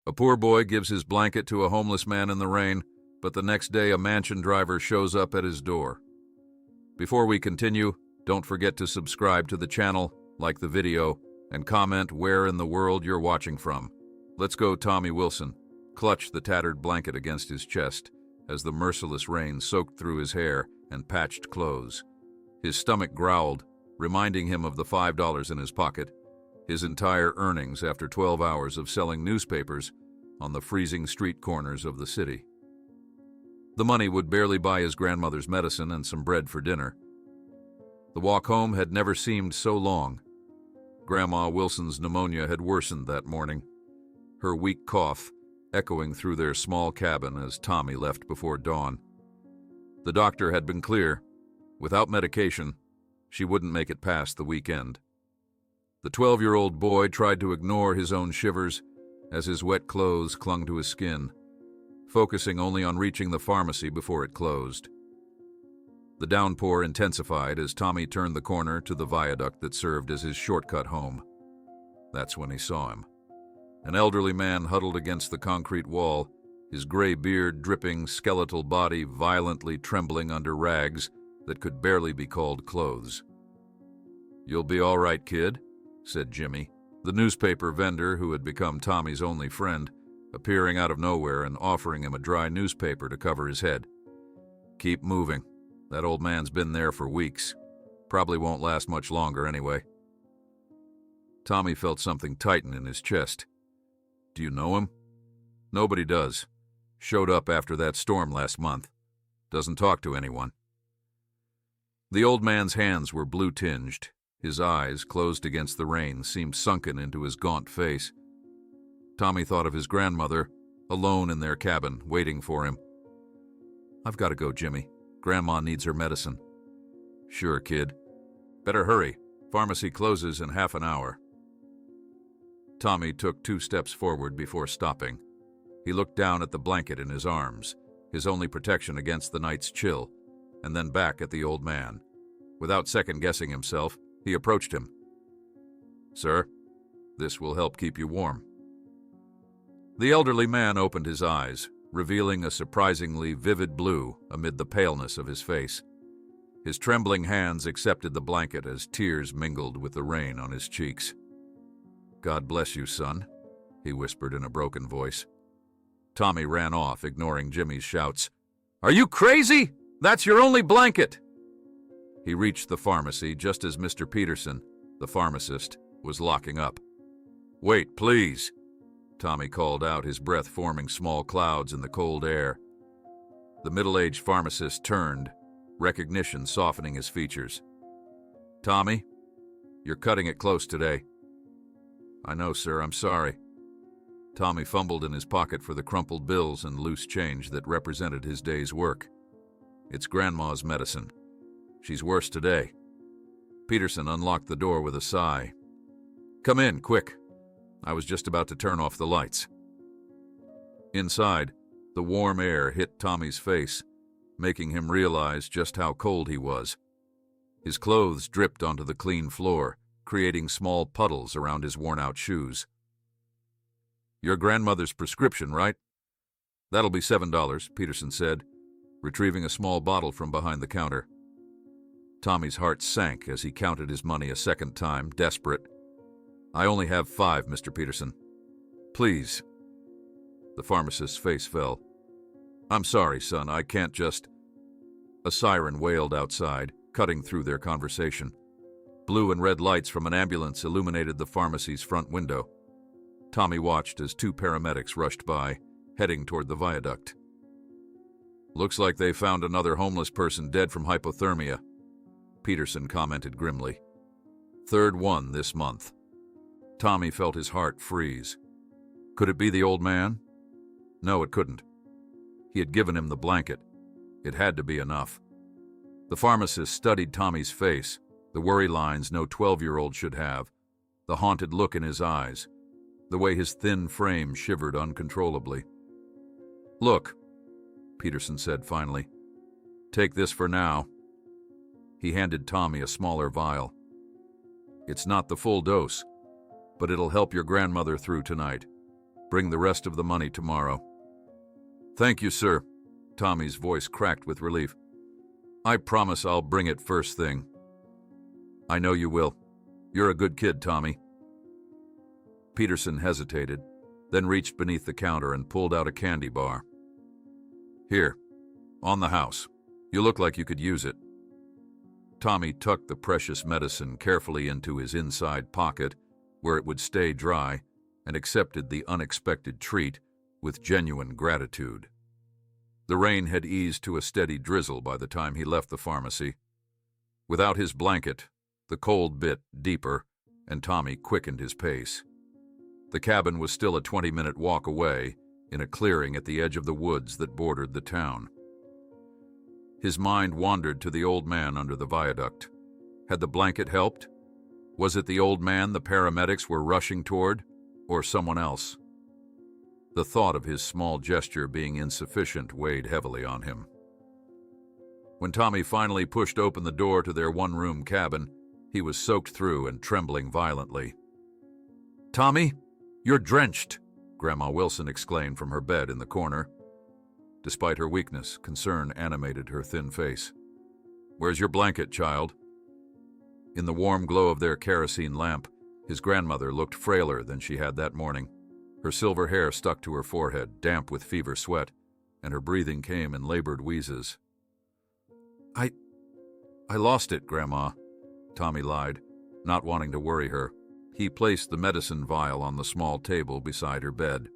A poor boy gives his blanket to a homeless man in the rain, but the next day a mansion driver shows up at his door. Before we continue, don't forget to subscribe to the channel, like the video, and comment where in the world you're watching from. Let's go. Tommy Wilson clutched the tattered blanket against his chest as the merciless rain soaked through his hair and patched clothes. His stomach growled, reminding him of the $5 in his pocket, his entire earnings after 12 hours of selling newspapers on the freezing street corners of the city. The money would barely buy his grandmother's medicine and some bread for dinner. The walk home had never seemed so long. Grandma Wilson's pneumonia had worsened that morning, her weak cough echoing through their small cabin as Tommy left before dawn. The doctor had been clear. Without medication, she wouldn't make it past the weekend. The 12-year-old boy tried to ignore his own shivers as his wet clothes clung to his skin, focusing only on reaching the pharmacy before it closed. The downpour intensified as Tommy turned the corner to the viaduct that served as his shortcut home. That's when he saw him. An elderly man huddled against the concrete wall, his gray beard dripping, skeletal body violently trembling under rags that could barely be called clothes. "You'll be all right, kid," said Jimmy, the newspaper vendor who had become Tommy's only friend, appearing out of nowhere and offering him a dry newspaper to cover his head. "Keep moving. That old man's been there for weeks. Probably won't last much longer anyway." Tommy felt something tighten in his chest. "Do you know him?" "Nobody does. Showed up after that storm last month. Doesn't talk to anyone." The old man's hands were blue-tinged. His eyes, closed against the rain, seemed sunken into his gaunt face. Tommy thought of his grandmother, alone in their cabin, waiting for him. "I've got to go, Jimmy. Grandma needs her medicine." "Sure, kid. Better hurry. Pharmacy closes in half an hour." Tommy took 2 steps forward before stopping. He looked down at the blanket in his arms, his only protection against the night's chill, and then back at the old man. Without second-guessing himself, he approached him. "Sir, this will help keep you warm." The elderly man opened his eyes, revealing a surprisingly vivid blue amid the paleness of his face. His trembling hands accepted the blanket as tears mingled with the rain on his cheeks. "God bless you, son," he whispered in a broken voice. Tommy ran off, ignoring Jimmy's shouts. "Are you crazy? That's your only blanket!" He reached the pharmacy just as Mr. Peterson, the pharmacist, was locking up. "Wait, please," Tommy called out, his breath forming small clouds in the cold air. The middle-aged pharmacist turned, recognition softening his features. "Tommy, you're cutting it close today." "I know, sir. I'm sorry." Tommy fumbled in his pocket for the crumpled bills and loose change that represented his day's work. "It's Grandma's medicine. She's worse today." Peterson unlocked the door with a sigh. "Come in, quick. I was just about to turn off the lights." Inside, the warm air hit Tommy's face, making him realize just how cold he was. His clothes dripped onto the clean floor, creating small puddles around his worn-out shoes. "Your grandmother's prescription, right?" "That'll be $7, Peterson said, retrieving a small bottle from behind the counter. Tommy's heart sank as he counted his money a second time, desperate. "I only have 5, Mr. Peterson. Please." The pharmacist's face fell. "I'm sorry, son, I can't just—" A siren wailed outside, cutting through their conversation. Blue and red lights from an ambulance illuminated the pharmacy's front window. Tommy watched as 2 paramedics rushed by, heading toward the viaduct. "Looks like they found another homeless person dead from hypothermia," Peterson commented grimly. "Third one this month." Tommy felt his heart freeze. Could it be the old man? No, it couldn't. He had given him the blanket. It had to be enough. The pharmacist studied Tommy's face, the worry lines no 12-year-old should have, the haunted look in his eyes, the way his thin frame shivered uncontrollably. "Look," Peterson said finally. "Take this for now." He handed Tommy a smaller vial. "It's not the full dose, but it'll help your grandmother through tonight. Bring the rest of the money tomorrow." "Thank you, sir." Tommy's voice cracked with relief. "I promise I'll bring it first thing." "I know you will. You're a good kid, Tommy." Peterson hesitated, then reached beneath the counter and pulled out a candy bar. "Here, on the house. You look like you could use it." Tommy tucked the precious medicine carefully into his inside pocket, where it would stay dry, and accepted the unexpected treat with genuine gratitude. The rain had eased to a steady drizzle by the time he left the pharmacy. Without his blanket, the cold bit deeper, and Tommy quickened his pace. The cabin was still a 20-minute walk away, in a clearing at the edge of the woods that bordered the town. His mind wandered to the old man under the viaduct. Had the blanket helped? Was it the old man the paramedics were rushing toward, or someone else? The thought of his small gesture being insufficient weighed heavily on him. When Tommy finally pushed open the door to their one-room cabin, he was soaked through and trembling violently. "Tommy, you're drenched," Grandma Wilson exclaimed from her bed in the corner. Despite her weakness, concern animated her thin face. "Where's your blanket, child?" In the warm glow of their kerosene lamp, his grandmother looked frailer than she had that morning. Her silver hair stuck to her forehead, damp with fever sweat, and her breathing came in labored wheezes. I lost it, Grandma," Tommy lied, not wanting to worry her. He placed the medicine vial on the small table beside her bed.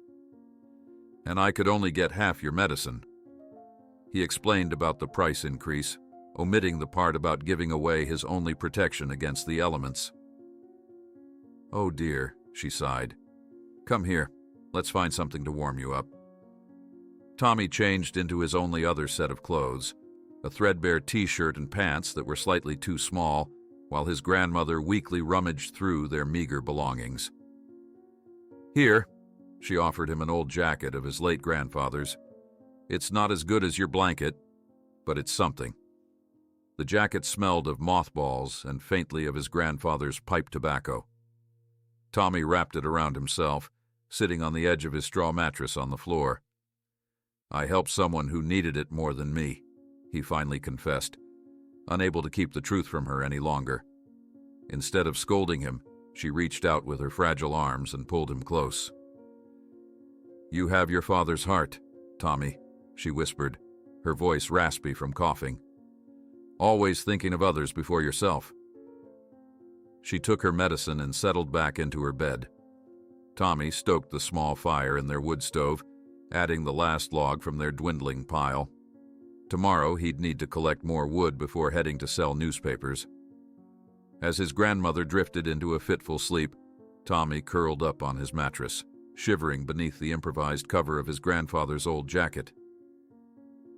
"And I could only get half your medicine." He explained about the price increase, omitting the part about giving away his only protection against the elements. "Oh dear," she sighed. "Come here, let's find something to warm you up." Tommy changed into his only other set of clothes, a threadbare t-shirt and pants that were slightly too small, while his grandmother weakly rummaged through their meager belongings. "Here," she offered him an old jacket of his late grandfather's. "It's not as good as your blanket, but it's something." The jacket smelled of mothballs and faintly of his grandfather's pipe tobacco. Tommy wrapped it around himself, sitting on the edge of his straw mattress on the floor. "I helped someone who needed it more than me," he finally confessed, unable to keep the truth from her any longer. Instead of scolding him, she reached out with her fragile arms and pulled him close. "You have your father's heart, Tommy," she whispered, her voice raspy from coughing. "Always thinking of others before yourself." She took her medicine and settled back into her bed. Tommy stoked the small fire in their wood stove, adding the last log from their dwindling pile. Tomorrow he'd need to collect more wood before heading to sell newspapers. As his grandmother drifted into a fitful sleep, Tommy curled up on his mattress, shivering beneath the improvised cover of his grandfather's old jacket.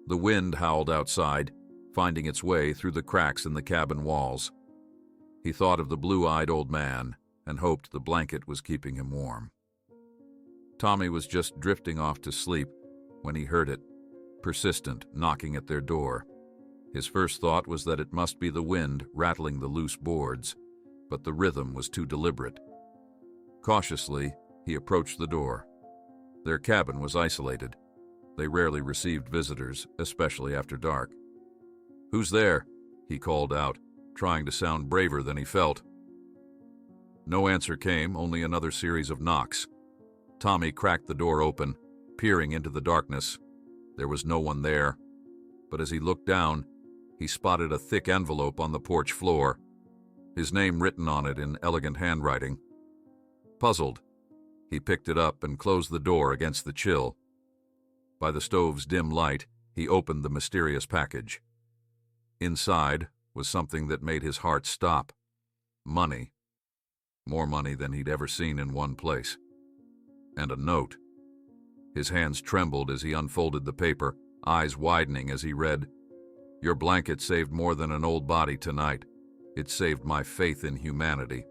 The wind howled outside, finding its way through the cracks in the cabin walls. He thought of the blue-eyed old man and hoped the blanket was keeping him warm. Tommy was just drifting off to sleep when he heard it, persistent, knocking at their door. His first thought was that it must be the wind rattling the loose boards, but the rhythm was too deliberate. Cautiously, he approached the door. Their cabin was isolated. They rarely received visitors, especially after dark. "Who's there?" he called out, trying to sound braver than he felt. No answer came, only another series of knocks. Tommy cracked the door open, peering into the darkness. There was no one there, but as he looked down, he spotted a thick envelope on the porch floor, his name written on it in elegant handwriting. Puzzled, he picked it up and closed the door against the chill. By the stove's dim light, he opened the mysterious package. Inside was something that made his heart stop. Money. More money than he'd ever seen in one place. And a note. His hands trembled as he unfolded the paper, eyes widening as he read, "Your blanket saved more than an old body tonight. It saved my faith in humanity."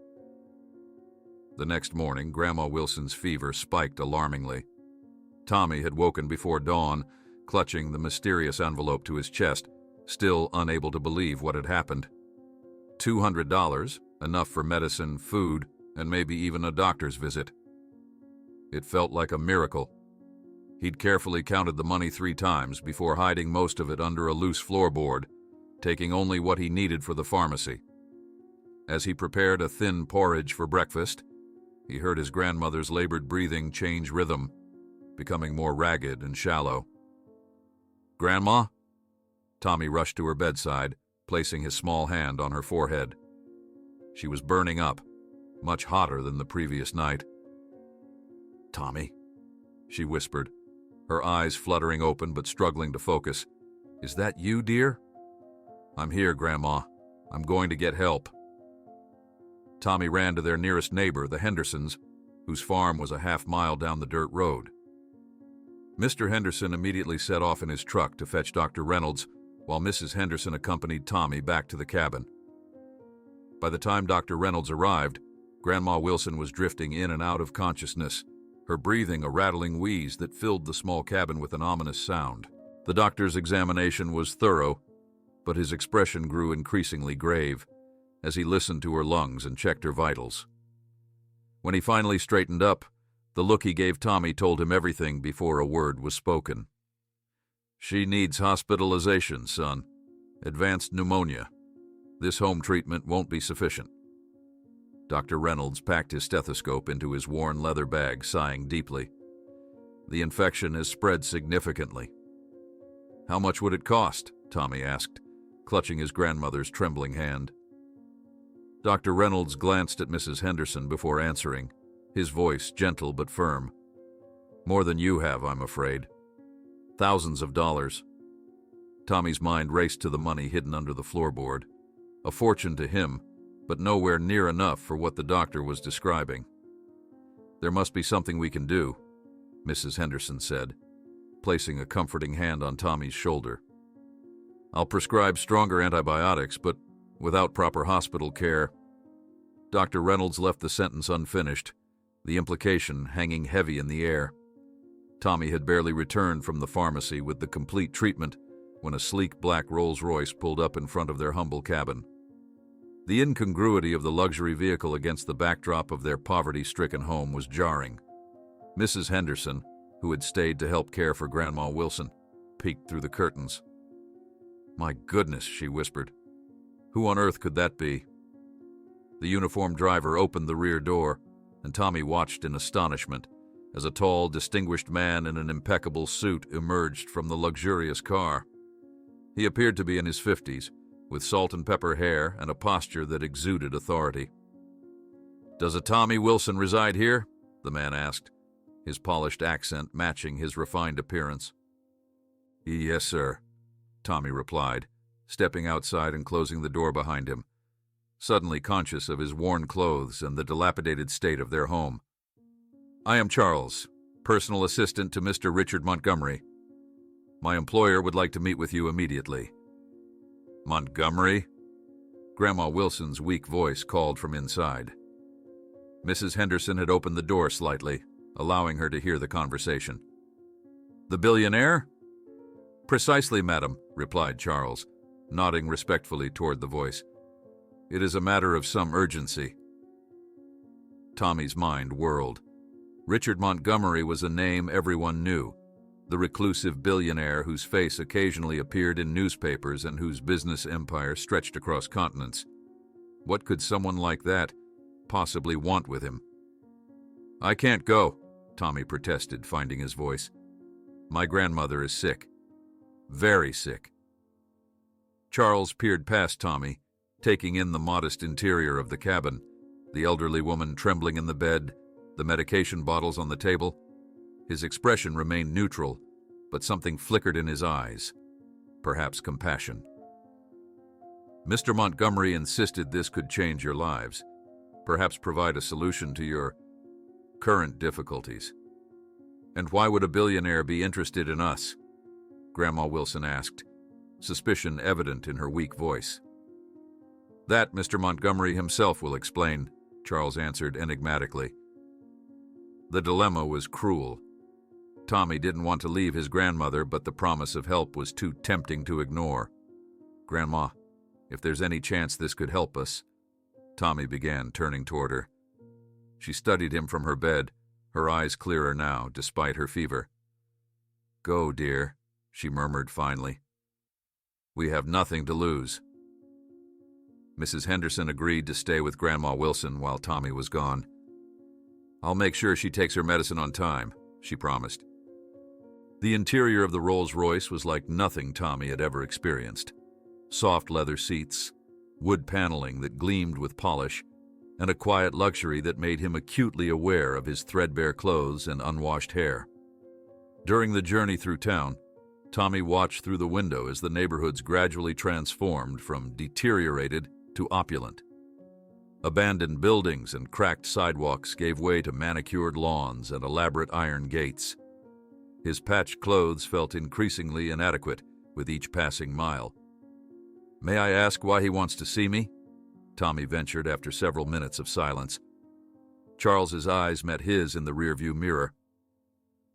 The next morning, Grandma Wilson's fever spiked alarmingly. Tommy had woken before dawn, clutching the mysterious envelope to his chest, still unable to believe what had happened. $200, enough for medicine, food, and maybe even a doctor's visit. It felt like a miracle. He'd carefully counted the money 3 times before hiding most of it under a loose floorboard, taking only what he needed for the pharmacy. As he prepared a thin porridge for breakfast, he heard his grandmother's labored breathing change rhythm, becoming more ragged and shallow. "Grandma?" Tommy rushed to her bedside, placing his small hand on her forehead. She was burning up, much hotter than the previous night. "Tommy," she whispered, her eyes fluttering open but struggling to focus. "Is that you, dear?" "I'm here, Grandma. I'm going to get help." Tommy ran to their nearest neighbor, the Hendersons, whose farm was a half-mile down the dirt road. Mr. Henderson immediately set off in his truck to fetch Dr. Reynolds, while Mrs. Henderson accompanied Tommy back to the cabin. By the time Dr. Reynolds arrived, Grandma Wilson was drifting in and out of consciousness, her breathing a rattling wheeze that filled the small cabin with an ominous sound. The doctor's examination was thorough, but his expression grew increasingly grave as he listened to her lungs and checked her vitals. When he finally straightened up, the look he gave Tommy told him everything before a word was spoken. "She needs hospitalization, son. Advanced pneumonia. This home treatment won't be sufficient." Dr. Reynolds packed his stethoscope into his worn leather bag, sighing deeply. "The infection has spread significantly." "How much would it cost?" Tommy asked, clutching his grandmother's trembling hand. Dr. Reynolds glanced at Mrs. Henderson before answering, his voice gentle but firm. "More than you have, I'm afraid. Thousands of dollars." Tommy's mind raced to the money hidden under the floorboard. A fortune to him, but nowhere near enough for what the doctor was describing. "There must be something we can do," Mrs. Henderson said, placing a comforting hand on Tommy's shoulder. "I'll prescribe stronger antibiotics, but without proper hospital care." Dr. Reynolds left the sentence unfinished, the implication hanging heavy in the air. Tommy had barely returned from the pharmacy with the complete treatment when a sleek black Rolls-Royce pulled up in front of their humble cabin. The incongruity of the luxury vehicle against the backdrop of their poverty-stricken home was jarring. Mrs. Henderson, who had stayed to help care for Grandma Wilson, peeked through the curtains. "My goodness," she whispered. "Who on earth could that be?" The uniformed driver opened the rear door, and Tommy watched in astonishment as a tall, distinguished man in an impeccable suit emerged from the luxurious car. He appeared to be in his 50s, with salt and pepper hair and a posture that exuded authority. "Does a Tommy Wilson reside here?" the man asked, his polished accent matching his refined appearance. "Yes, sir," Tommy replied, stepping outside and closing the door behind him, suddenly conscious of his worn clothes and the dilapidated state of their home. "I am Charles, personal assistant to Mr. Richard Montgomery. My employer would like to meet with you immediately." "Montgomery?" Grandma Wilson's weak voice called from inside. Mrs. Henderson had opened the door slightly, allowing her to hear the conversation. "The billionaire?" "Precisely, madam," replied Charles, nodding respectfully toward the voice. "It is a matter of some urgency." Tommy's mind whirled. Richard Montgomery was a name everyone knew, the reclusive billionaire whose face occasionally appeared in newspapers and whose business empire stretched across continents. What could someone like that possibly want with him? "I can't go," Tommy protested, finding his voice. "My grandmother is sick. Very sick." Charles peered past Tommy, taking in the modest interior of the cabin, the elderly woman trembling in the bed, the medication bottles on the table. His expression remained neutral, but something flickered in his eyes, perhaps compassion. "Mr. Montgomery insisted this could change your lives, perhaps provide a solution to your current difficulties." "And why would a billionaire be interested in us?" Grandma Wilson asked, suspicion evident in her weak voice. "That Mr. Montgomery himself will explain," Charles answered enigmatically. The dilemma was cruel. Tommy didn't want to leave his grandmother, but the promise of help was too tempting to ignore. "Grandma, if there's any chance this could help us," Tommy began, turning toward her. She studied him from her bed, her eyes clearer now, despite her fever. "Go, dear," she murmured finally. "We have nothing to lose." Mrs. Henderson agreed to stay with Grandma Wilson while Tommy was gone. "I'll make sure she takes her medicine on time," she promised. The interior of the Rolls-Royce was like nothing Tommy had ever experienced. Soft leather seats, wood paneling that gleamed with polish, and a quiet luxury that made him acutely aware of his threadbare clothes and unwashed hair. During the journey through town, Tommy watched through the window as the neighborhoods gradually transformed from deteriorated to opulent. Abandoned buildings and cracked sidewalks gave way to manicured lawns and elaborate iron gates. His patched clothes felt increasingly inadequate with each passing mile. "May I ask why he wants to see me?" Tommy ventured after several minutes of silence. Charles's eyes met his in the rearview mirror.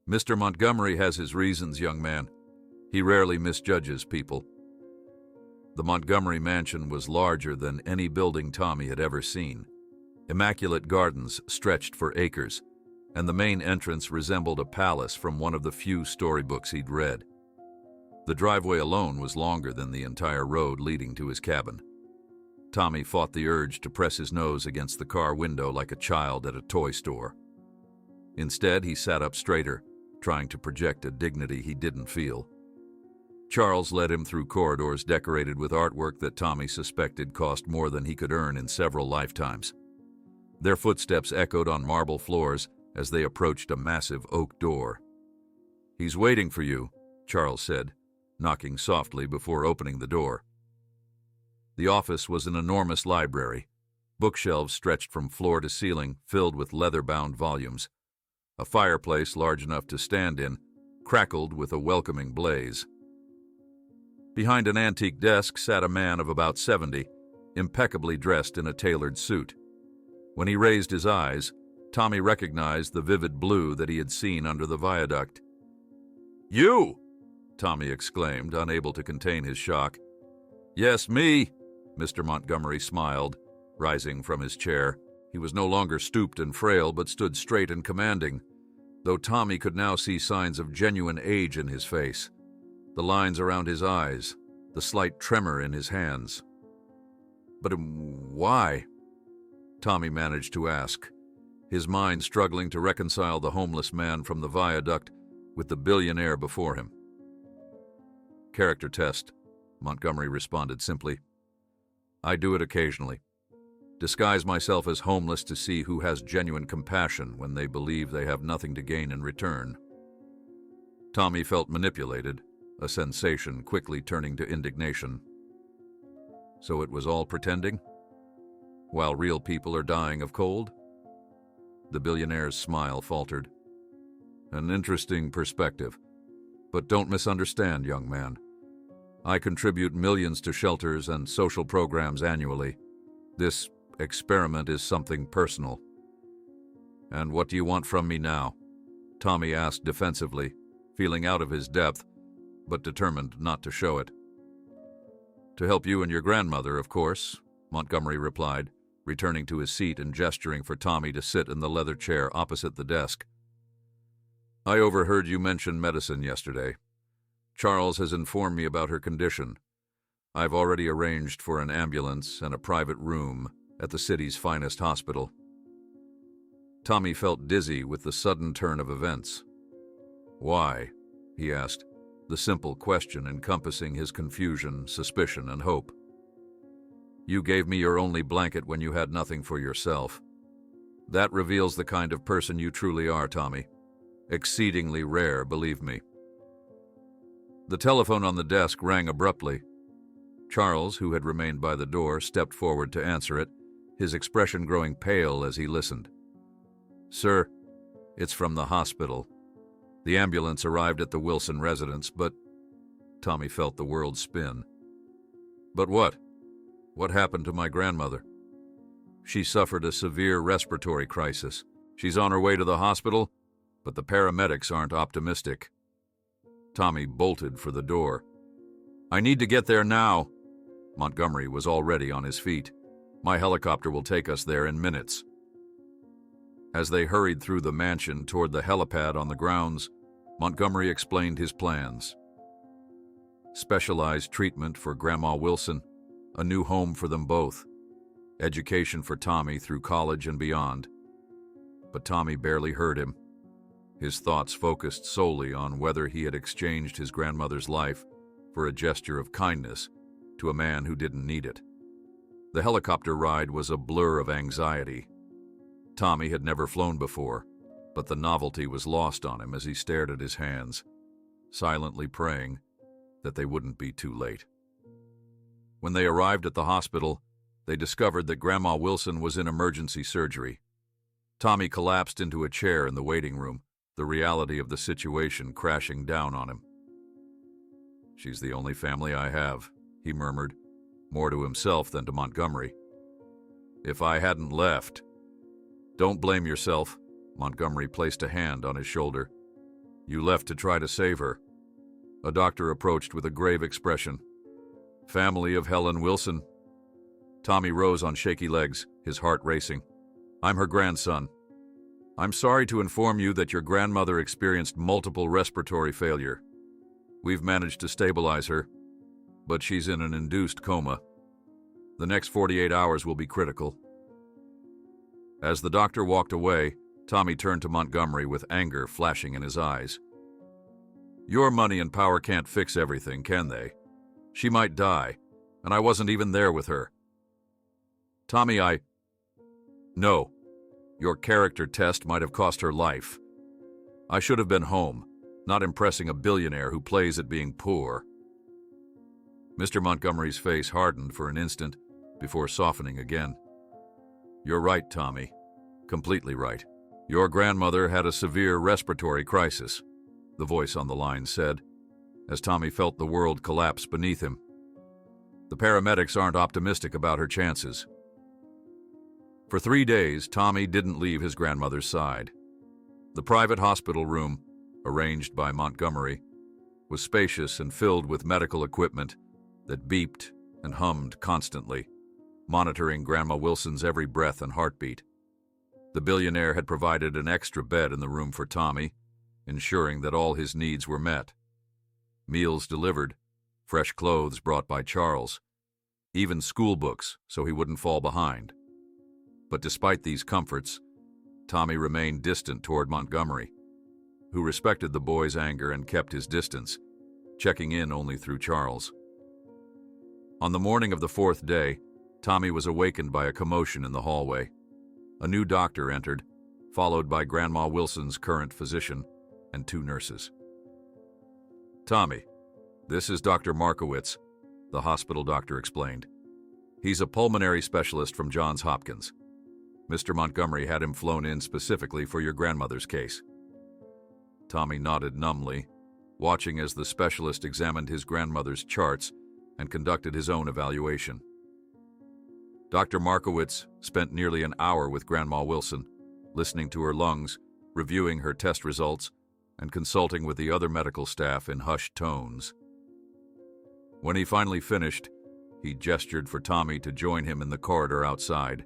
"Mr. Montgomery has his reasons, young man. He rarely misjudges people." The Montgomery mansion was larger than any building Tommy had ever seen. Immaculate gardens stretched for acres, and the main entrance resembled a palace from one of the few storybooks he'd read. The driveway alone was longer than the entire road leading to his cabin. Tommy fought the urge to press his nose against the car window like a child at a toy store. Instead, he sat up straighter, trying to project a dignity he didn't feel. Charles led him through corridors decorated with artwork that Tommy suspected cost more than he could earn in several lifetimes. Their footsteps echoed on marble floors as they approached a massive oak door. "He's waiting for you," Charles said, knocking softly before opening the door. The office was an enormous library. Bookshelves stretched from floor to ceiling, filled with leather-bound volumes. A fireplace large enough to stand in crackled with a welcoming blaze. Behind an antique desk sat a man of about 70, impeccably dressed in a tailored suit. When he raised his eyes, Tommy recognized the vivid blue that he had seen under the viaduct. "You!" Tommy exclaimed, unable to contain his shock. "Yes, me," Mr. Montgomery smiled, rising from his chair. He was no longer stooped and frail, but stood straight and commanding, though Tommy could now see signs of genuine age in his face. The lines around his eyes, the slight tremor in his hands. "But why?" Tommy managed to ask, his mind struggling to reconcile the homeless man from the viaduct with the billionaire before him. "Character test," Montgomery responded simply. "I do it occasionally. Disguise myself as homeless to see who has genuine compassion when they believe they have nothing to gain in return." Tommy felt manipulated, a sensation quickly turning to indignation. So it was all pretending? While real people are dying of cold? The billionaire's smile faltered. "An interesting perspective. But don't misunderstand, young man. I contribute millions to shelters and social programs annually. This experiment is something personal." "And what do you want from me now?" Tommy asked defensively, feeling out of his depth, but determined not to show it. "To help you and your grandmother, of course," Montgomery replied, returning to his seat and gesturing for Tommy to sit in the leather chair opposite the desk. "I overheard you mention medicine yesterday. Charles has informed me about her condition. I've already arranged for an ambulance and a private room at the city's finest hospital." Tommy felt dizzy with the sudden turn of events. "Why?" he asked, the simple question encompassing his confusion, suspicion, and hope. "You gave me your only blanket when you had nothing for yourself. That reveals the kind of person you truly are, Tommy. Exceedingly rare, believe me." The telephone on the desk rang abruptly. Charles, who had remained by the door, stepped forward to answer it, his expression growing pale as he listened. "Sir, it's from the hospital. The ambulance arrived at the Wilson residence, but—" Tommy felt the world spin. "But what? What happened to my grandmother?" "She suffered a severe respiratory crisis. She's on her way to the hospital, but the paramedics aren't optimistic." Tommy bolted for the door. "I need to get there now." Montgomery was already on his feet. "My helicopter will take us there in minutes." As they hurried through the mansion toward the helipad on the grounds, Montgomery explained his plans. Specialized treatment for Grandma Wilson, a new home for them both, education for Tommy through college and beyond. But Tommy barely heard him. His thoughts focused solely on whether he had exchanged his grandmother's life for a gesture of kindness to a man who didn't need it. The helicopter ride was a blur of anxiety. Tommy had never flown before, but the novelty was lost on him as he stared at his hands, silently praying that they wouldn't be too late. When they arrived at the hospital, they discovered that Grandma Wilson was in emergency surgery. Tommy collapsed into a chair in the waiting room, the reality of the situation crashing down on him. "She's the only family I have," he murmured, more to himself than to Montgomery. "If I hadn't left—" "Don't blame yourself," Montgomery placed a hand on his shoulder. "You left to try to save her." A doctor approached with a grave expression. "Family of Helen Wilson." Tommy rose on shaky legs, his heart racing. "I'm her grandson. I'm sorry to inform you that your grandmother experienced multiple respiratory failure. We've managed to stabilize her, but she's in an induced coma. The next 48 hours will be critical." As the doctor walked away, Tommy turned to Montgomery with anger flashing in his eyes. "Your money and power can't fix everything, can they? She might die, and I wasn't even there with her." "Tommy, No. Your character test might have cost her life. I should have been home, not impressing a billionaire who plays at being poor." Mr. Montgomery's face hardened for an instant before softening again. "You're right, Tommy. Completely right. Your grandmother had a severe respiratory crisis," the voice on the line said, as Tommy felt the world collapse beneath him. "The paramedics aren't optimistic about her chances." For 3 days, Tommy didn't leave his grandmother's side. The private hospital room, arranged by Montgomery, was spacious and filled with medical equipment that beeped and hummed constantly, monitoring Grandma Wilson's every breath and heartbeat. The billionaire had provided an extra bed in the room for Tommy, ensuring that all his needs were met. Meals delivered, fresh clothes brought by Charles, even school books so he wouldn't fall behind. But despite these comforts, Tommy remained distant toward Montgomery, who respected the boy's anger and kept his distance, checking in only through Charles. On the morning of the 4th day, Tommy was awakened by a commotion in the hallway. A new doctor entered, followed by Grandma Wilson's current physician and 2 nurses. "Tommy, this is Dr. Markowitz," the hospital doctor explained. "He's a pulmonary specialist from Johns Hopkins. Mr. Montgomery had him flown in specifically for your grandmother's case." Tommy nodded numbly, watching as the specialist examined his grandmother's charts and conducted his own evaluation. Dr. Markowitz spent nearly an hour with Grandma Wilson, listening to her lungs, reviewing her test results, and consulting with the other medical staff in hushed tones. When he finally finished, he gestured for Tommy to join him in the corridor outside.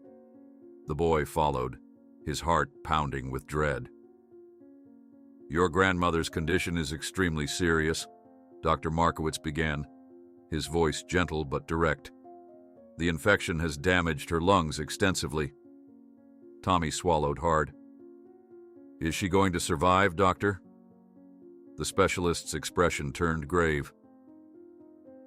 The boy followed, his heart pounding with dread. "Your grandmother's condition is extremely serious," Dr. Markowitz began, his voice gentle but direct. "The infection has damaged her lungs extensively." Tommy swallowed hard. "Is she going to survive, doctor?" The specialist's expression turned grave.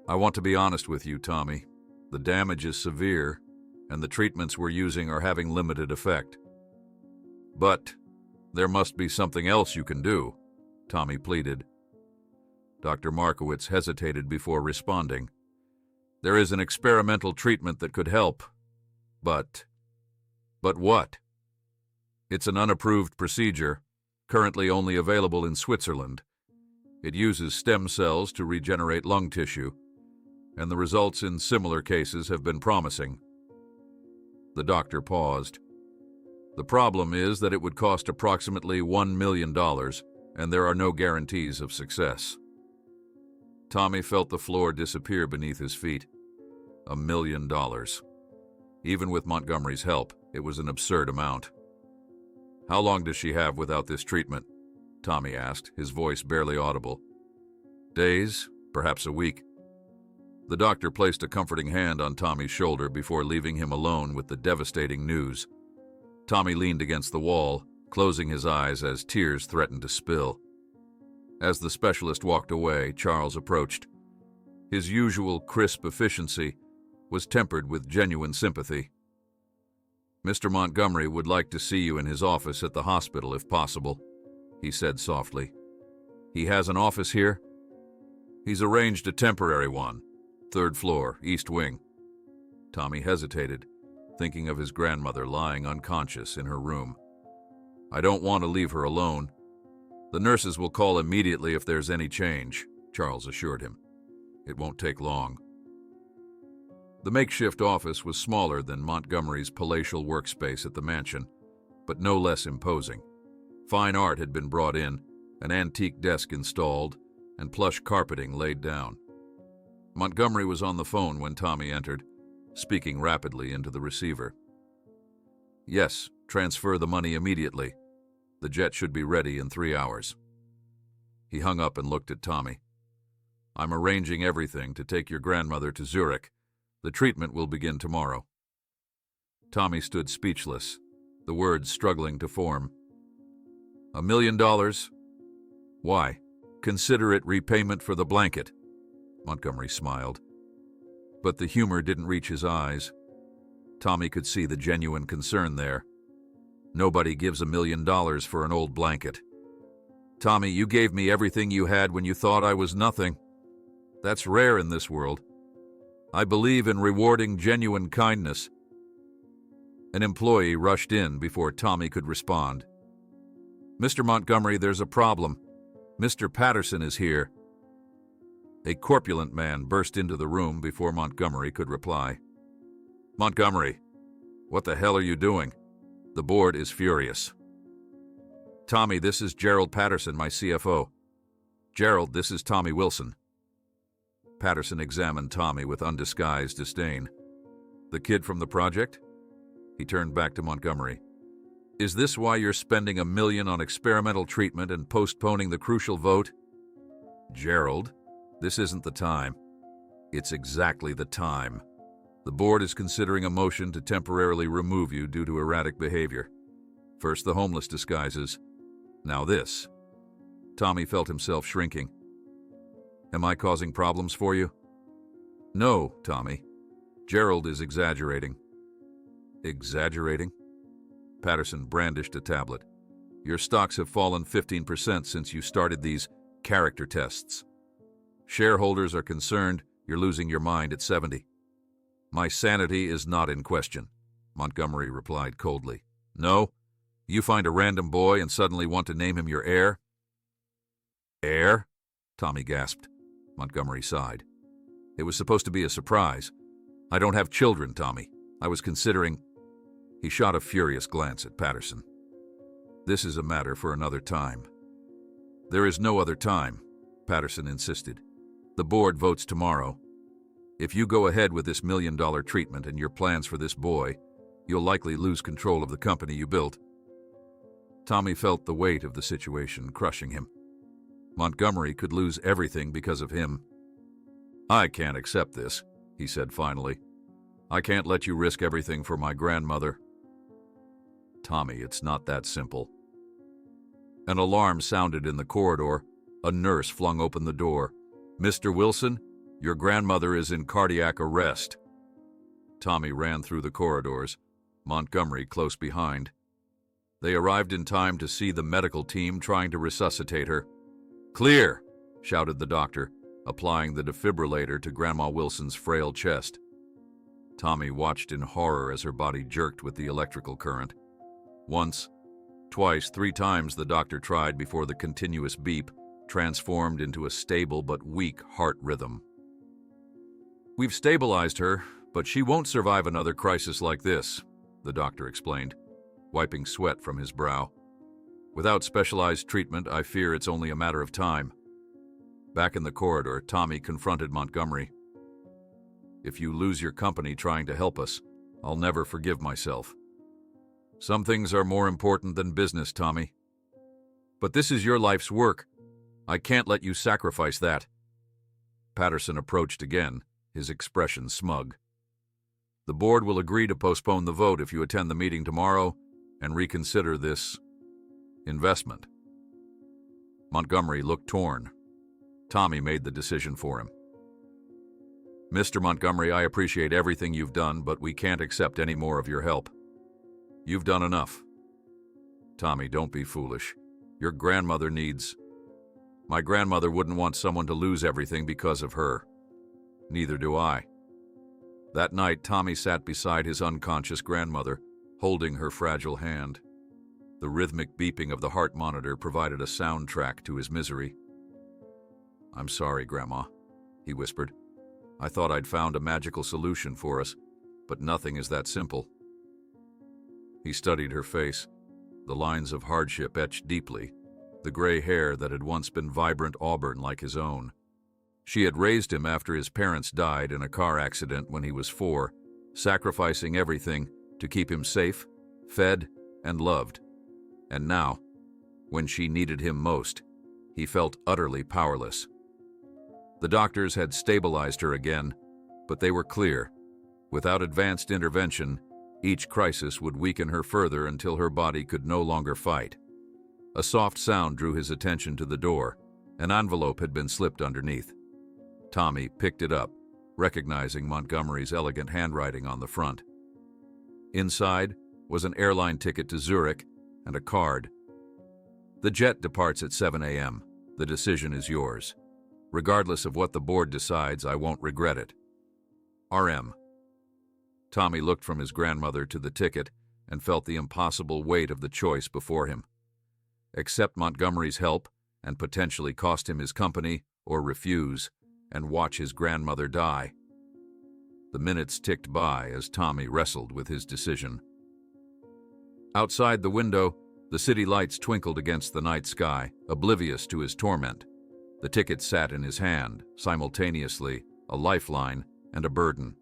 "I want to be honest with you, Tommy. The damage is severe, and the treatments we're using are having limited effect. But there must be something else you can do," Tommy pleaded. Dr. Markowitz hesitated before responding. "There is an experimental treatment that could help. But what? It's an unapproved procedure, currently only available in Switzerland. It uses stem cells to regenerate lung tissue, and the results in similar cases have been promising." The doctor paused. "The problem is that it would cost approximately $1 million, and there are no guarantees of success." Tommy felt the floor disappear beneath his feet. $1 million. Even with Montgomery's help, it was an absurd amount. How long does she have without this treatment? Tommy asked, his voice barely audible. Days, perhaps a week. The doctor placed a comforting hand on Tommy's shoulder before leaving him alone with the devastating news. Tommy leaned against the wall, closing his eyes as tears threatened to spill. As the specialist walked away, Charles approached. His usual crisp efficiency was tempered with genuine sympathy. Mr. Montgomery would like to see you in his office at the hospital if possible, he said softly. He has an office here? He's arranged a temporary one, 3rd floor, East Wing. Tommy hesitated, thinking of his grandmother lying unconscious in her room. I don't want to leave her alone. The nurses will call immediately if there's any change, Charles assured him. It won't take long. The makeshift office was smaller than Montgomery's palatial workspace at the mansion, but no less imposing. Fine art had been brought in, an antique desk installed, and plush carpeting laid down. Montgomery was on the phone when Tommy entered, speaking rapidly into the receiver. Yes, transfer the money immediately. The jet should be ready in 3 hours. He hung up and looked at Tommy. I'm arranging everything to take your grandmother to Zurich. The treatment will begin tomorrow. Tommy stood speechless, the words struggling to form. $1 million? Why? Consider it repayment for the blanket. Montgomery smiled. But the humor didn't reach his eyes. Tommy could see the genuine concern there. Nobody gives $1 million for an old blanket. Tommy, you gave me everything you had when you thought I was nothing. That's rare in this world. I believe in rewarding genuine kindness. An employee rushed in before Tommy could respond. Mr. Montgomery, there's a problem. Mr. Patterson is here. A corpulent man burst into the room before Montgomery could reply. Montgomery, what the hell are you doing? The board is furious. Tommy, this is Gerald Patterson, my CFO. Gerald, this is Tommy Wilson. Patterson examined Tommy with undisguised disdain. The kid from the project? He turned back to Montgomery. Is this why you're spending $1 million on experimental treatment and postponing the crucial vote? Gerald, this isn't the time. It's exactly the time. The board is considering a motion to temporarily remove you due to erratic behavior. First the homeless disguises, now this. Tommy felt himself shrinking. Am I causing problems for you? No, Tommy. Gerald is exaggerating. Exaggerating? Patterson brandished a tablet. Your stocks have fallen 15% since you started these character tests. Shareholders are concerned you're losing your mind at 70. My sanity is not in question, Montgomery replied coldly. No? You find a random boy and suddenly want to name him your heir? Heir? Tommy gasped. Montgomery sighed. It was supposed to be a surprise. I don't have children, Tommy. I was considering... He shot a furious glance at Patterson. This is a matter for another time. There is no other time, Patterson insisted. The board votes tomorrow. If you go ahead with this $1 million treatment and your plans for this boy, you'll likely lose control of the company you built. Tommy felt the weight of the situation crushing him. Montgomery could lose everything because of him. I can't accept this, he said finally. I can't let you risk everything for my grandmother. Tommy, it's not that simple. An alarm sounded in the corridor. A nurse flung open the door. Mr. Wilson, your grandmother is in cardiac arrest. Tommy ran through the corridors, Montgomery close behind. They arrived in time to see the medical team trying to resuscitate her. Clear, shouted the doctor, applying the defibrillator to Grandma Wilson's frail chest. Tommy watched in horror as her body jerked with the electrical current. Once, twice, 3 times the doctor tried before the continuous beep transformed into a stable but weak heart rhythm. We've stabilized her, but she won't survive another crisis like this, the doctor explained, wiping sweat from his brow. Without specialized treatment, I fear it's only a matter of time. Back in the corridor, Tommy confronted Montgomery. If you lose your company trying to help us, I'll never forgive myself. Some things are more important than business, Tommy. But this is your life's work. I can't let you sacrifice that. Patterson approached again, his expression smug. The board will agree to postpone the vote if you attend the meeting tomorrow and reconsider this investment. Montgomery looked torn. Tommy made the decision for him. Mr. Montgomery, I appreciate everything you've done, but we can't accept any more of your help. You've done enough. Tommy, don't be foolish. Your grandmother needs... My grandmother wouldn't want someone to lose everything because of her. Neither do I. That night, Tommy sat beside his unconscious grandmother, holding her fragile hand. The rhythmic beeping of the heart monitor provided a soundtrack to his misery. I'm sorry, Grandma, he whispered. I thought I'd found a magical solution for us, but nothing is that simple. He studied her face, the lines of hardship etched deeply, the gray hair that had once been vibrant auburn like his own. She had raised him after his parents died in a car accident when he was 4, sacrificing everything to keep him safe, fed, and loved. And now, when she needed him most, he felt utterly powerless. The doctors had stabilized her again, but they were clear. Without advanced intervention, each crisis would weaken her further until her body could no longer fight. A soft sound drew his attention to the door. An envelope had been slipped underneath. Tommy picked it up, recognizing Montgomery's elegant handwriting on the front. Inside was an airline ticket to Zurich and a card. The jet departs at 7 a.m. The decision is yours. Regardless of what the board decides, I won't regret it. R.M. Tommy looked from his grandmother to the ticket and felt the impossible weight of the choice before him. Accept Montgomery's help and potentially cost him his company, or refuse and watch his grandmother die. The minutes ticked by as Tommy wrestled with his decision. Outside the window, the city lights twinkled against the night sky, oblivious to his torment. The ticket sat in his hand, simultaneously a lifeline and a burden.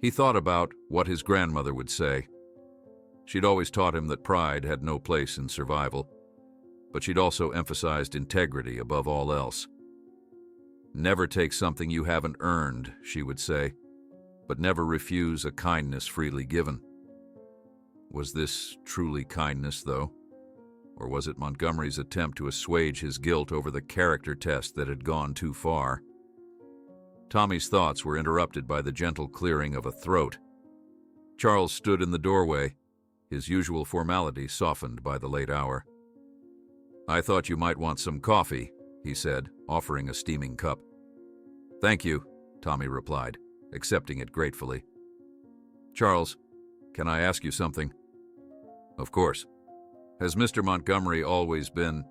He thought about what his grandmother would say. She'd always taught him that pride had no place in survival, but she'd also emphasized integrity above all else. Never take something you haven't earned, she would say, but never refuse a kindness freely given. Was this truly kindness, though? Or was it Montgomery's attempt to assuage his guilt over the character test that had gone too far? Tommy's thoughts were interrupted by the gentle clearing of a throat. Charles stood in the doorway, his usual formality softened by the late hour. I thought you might want some coffee, he said, offering a steaming cup. Thank you, Tommy replied, accepting it gratefully. Charles, can I ask you something? Of course. Has Mr. Montgomery always been...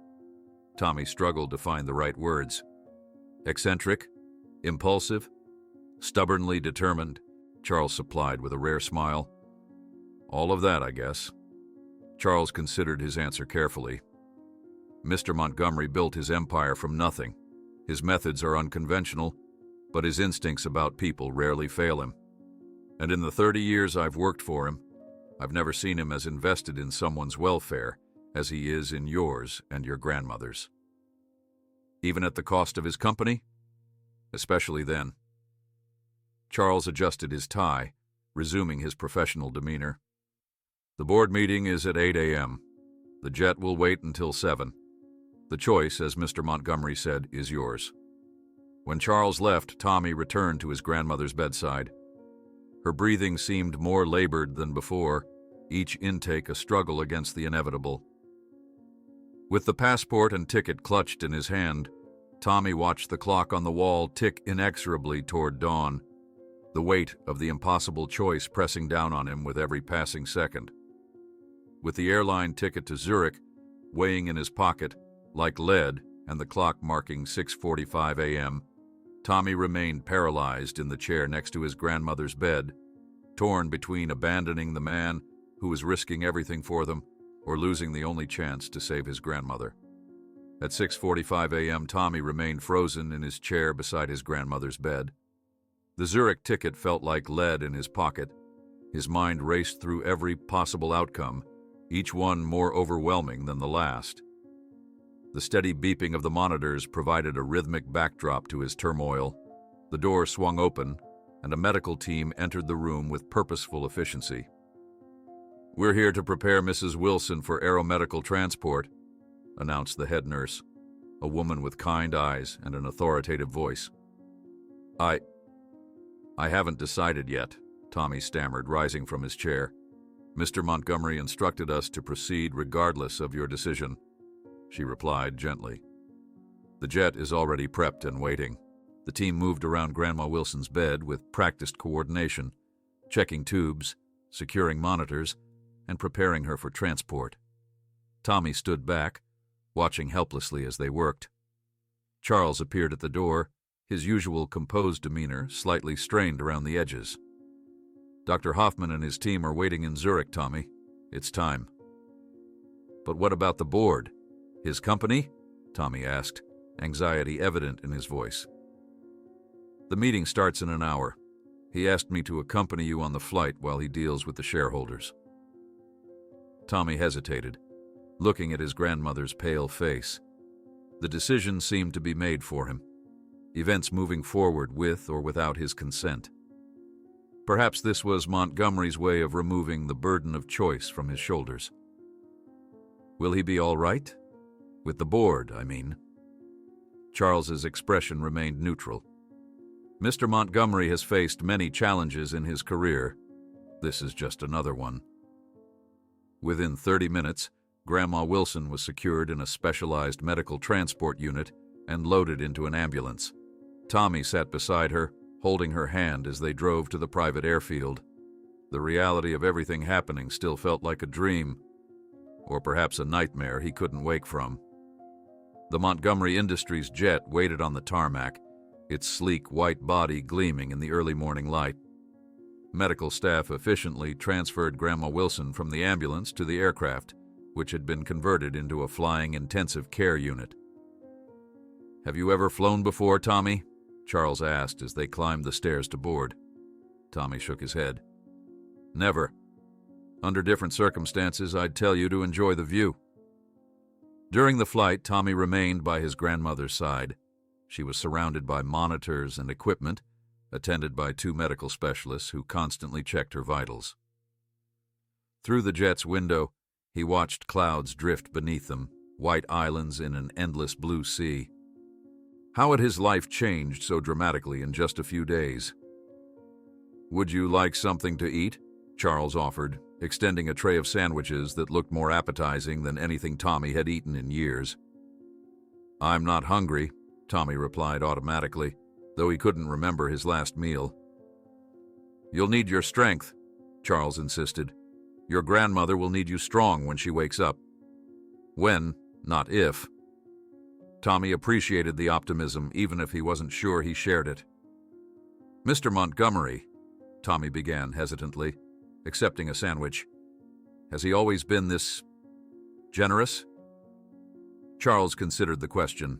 Tommy struggled to find the right words. Eccentric? Impulsive? Stubbornly determined? Charles supplied with a rare smile. All of that, I guess. Charles considered his answer carefully. Mr. Montgomery built his empire from nothing. His methods are unconventional, but his instincts about people rarely fail him. And in the 30 years I've worked for him, I've never seen him as invested in someone's welfare as he is in yours and your grandmother's. Even at the cost of his company? Especially then. Charles adjusted his tie, resuming his professional demeanor. The board meeting is at 8 a.m. The jet will wait until 7. The choice, as Mr. Montgomery said, is yours. When Charles left, Tommy returned to his grandmother's bedside. Her breathing seemed more labored than before, each intake a struggle against the inevitable. With the passport and ticket clutched in his hand, Tommy watched the clock on the wall tick inexorably toward dawn, the weight of the impossible choice pressing down on him with every passing second. With the airline ticket to Zurich weighing in his pocket like lead and the clock marking 6:45 a.m., Tommy remained paralyzed in the chair next to his grandmother's bed, torn between abandoning the man who was risking everything for them or losing the only chance to save his grandmother. At 6:45 a.m., Tommy remained frozen in his chair beside his grandmother's bed. The Zurich ticket felt like lead in his pocket, His mind raced through every possible outcome, each one more overwhelming than the last. The steady beeping of the monitors provided a rhythmic backdrop to his turmoil. The door swung open, and a medical team entered the room with purposeful efficiency. "We're here to prepare Mrs. Wilson for aeromedical transport," announced the head nurse, a woman with kind eyes and an authoritative voice. I haven't decided yet," Tommy stammered, rising from his chair. "Mr. Montgomery instructed us to proceed regardless of your decision," she replied gently. "The jet is already prepped and waiting." The team moved around Grandma Wilson's bed with practiced coordination, checking tubes, securing monitors, and preparing her for transport. Tommy stood back, watching helplessly as they worked. Charles appeared at the door, his usual composed demeanor slightly strained around the edges. "Dr. Hoffman and his team are waiting in Zurich, Tommy. It's time." "But what about the board? His company?" Tommy asked, anxiety evident in his voice. "The meeting starts in an hour. He asked me to accompany you on the flight while he deals with the shareholders." Tommy hesitated, looking at his grandmother's pale face. The decision seemed to be made for him, events moving forward with or without his consent. Perhaps this was Montgomery's way of removing the burden of choice from his shoulders. "Will he be all right? With the board, I mean." Charles's expression remained neutral. "Mr. Montgomery has faced many challenges in his career. This is just another one." Within 30 minutes, Grandma Wilson was secured in a specialized medical transport unit and loaded into an ambulance. Tommy sat beside her, holding her hand as they drove to the private airfield. The reality of everything happening still felt like a dream, or perhaps a nightmare he couldn't wake from. The Montgomery Industries jet waited on the tarmac, its sleek white body gleaming in the early morning light. Medical staff efficiently transferred Grandma Wilson from the ambulance to the aircraft, which had been converted into a flying intensive care unit. "Have you ever flown before, Tommy?" Charles asked as they climbed the stairs to board. Tommy shook his head. "Never. Under different circumstances, I'd tell you to enjoy the view." During the flight, Tommy remained by his grandmother's side. She was surrounded by monitors and equipment, attended by 2 medical specialists who constantly checked her vitals. Through the jet's window, he watched clouds drift beneath them, white islands in an endless blue sea. How had his life changed so dramatically in just a few days? "Would you like something to eat?" Charles offered, extending a tray of sandwiches that looked more appetizing than anything Tommy had eaten in years. "I'm not hungry," Tommy replied automatically, though he couldn't remember his last meal. "You'll need your strength," Charles insisted. "Your grandmother will need you strong when she wakes up." When, not if. Tommy appreciated the optimism, even if he wasn't sure he shared it. "Mr. Montgomery," Tommy began hesitantly, accepting a sandwich. "Has he always been this generous?" Charles considered the question.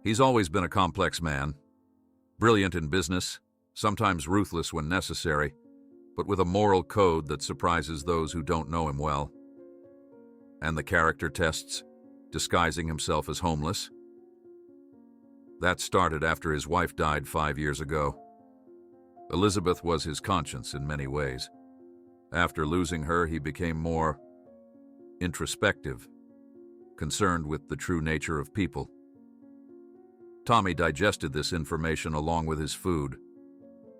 "He's always been a complex man. Brilliant in business, sometimes ruthless when necessary, but with a moral code that surprises those who don't know him well." "And the character tests, disguising himself as homeless?" "That started after his wife died 5 years ago. Elizabeth was his conscience in many ways. After losing her, he became more introspective, concerned with the true nature of people." Tommy digested this information along with his food.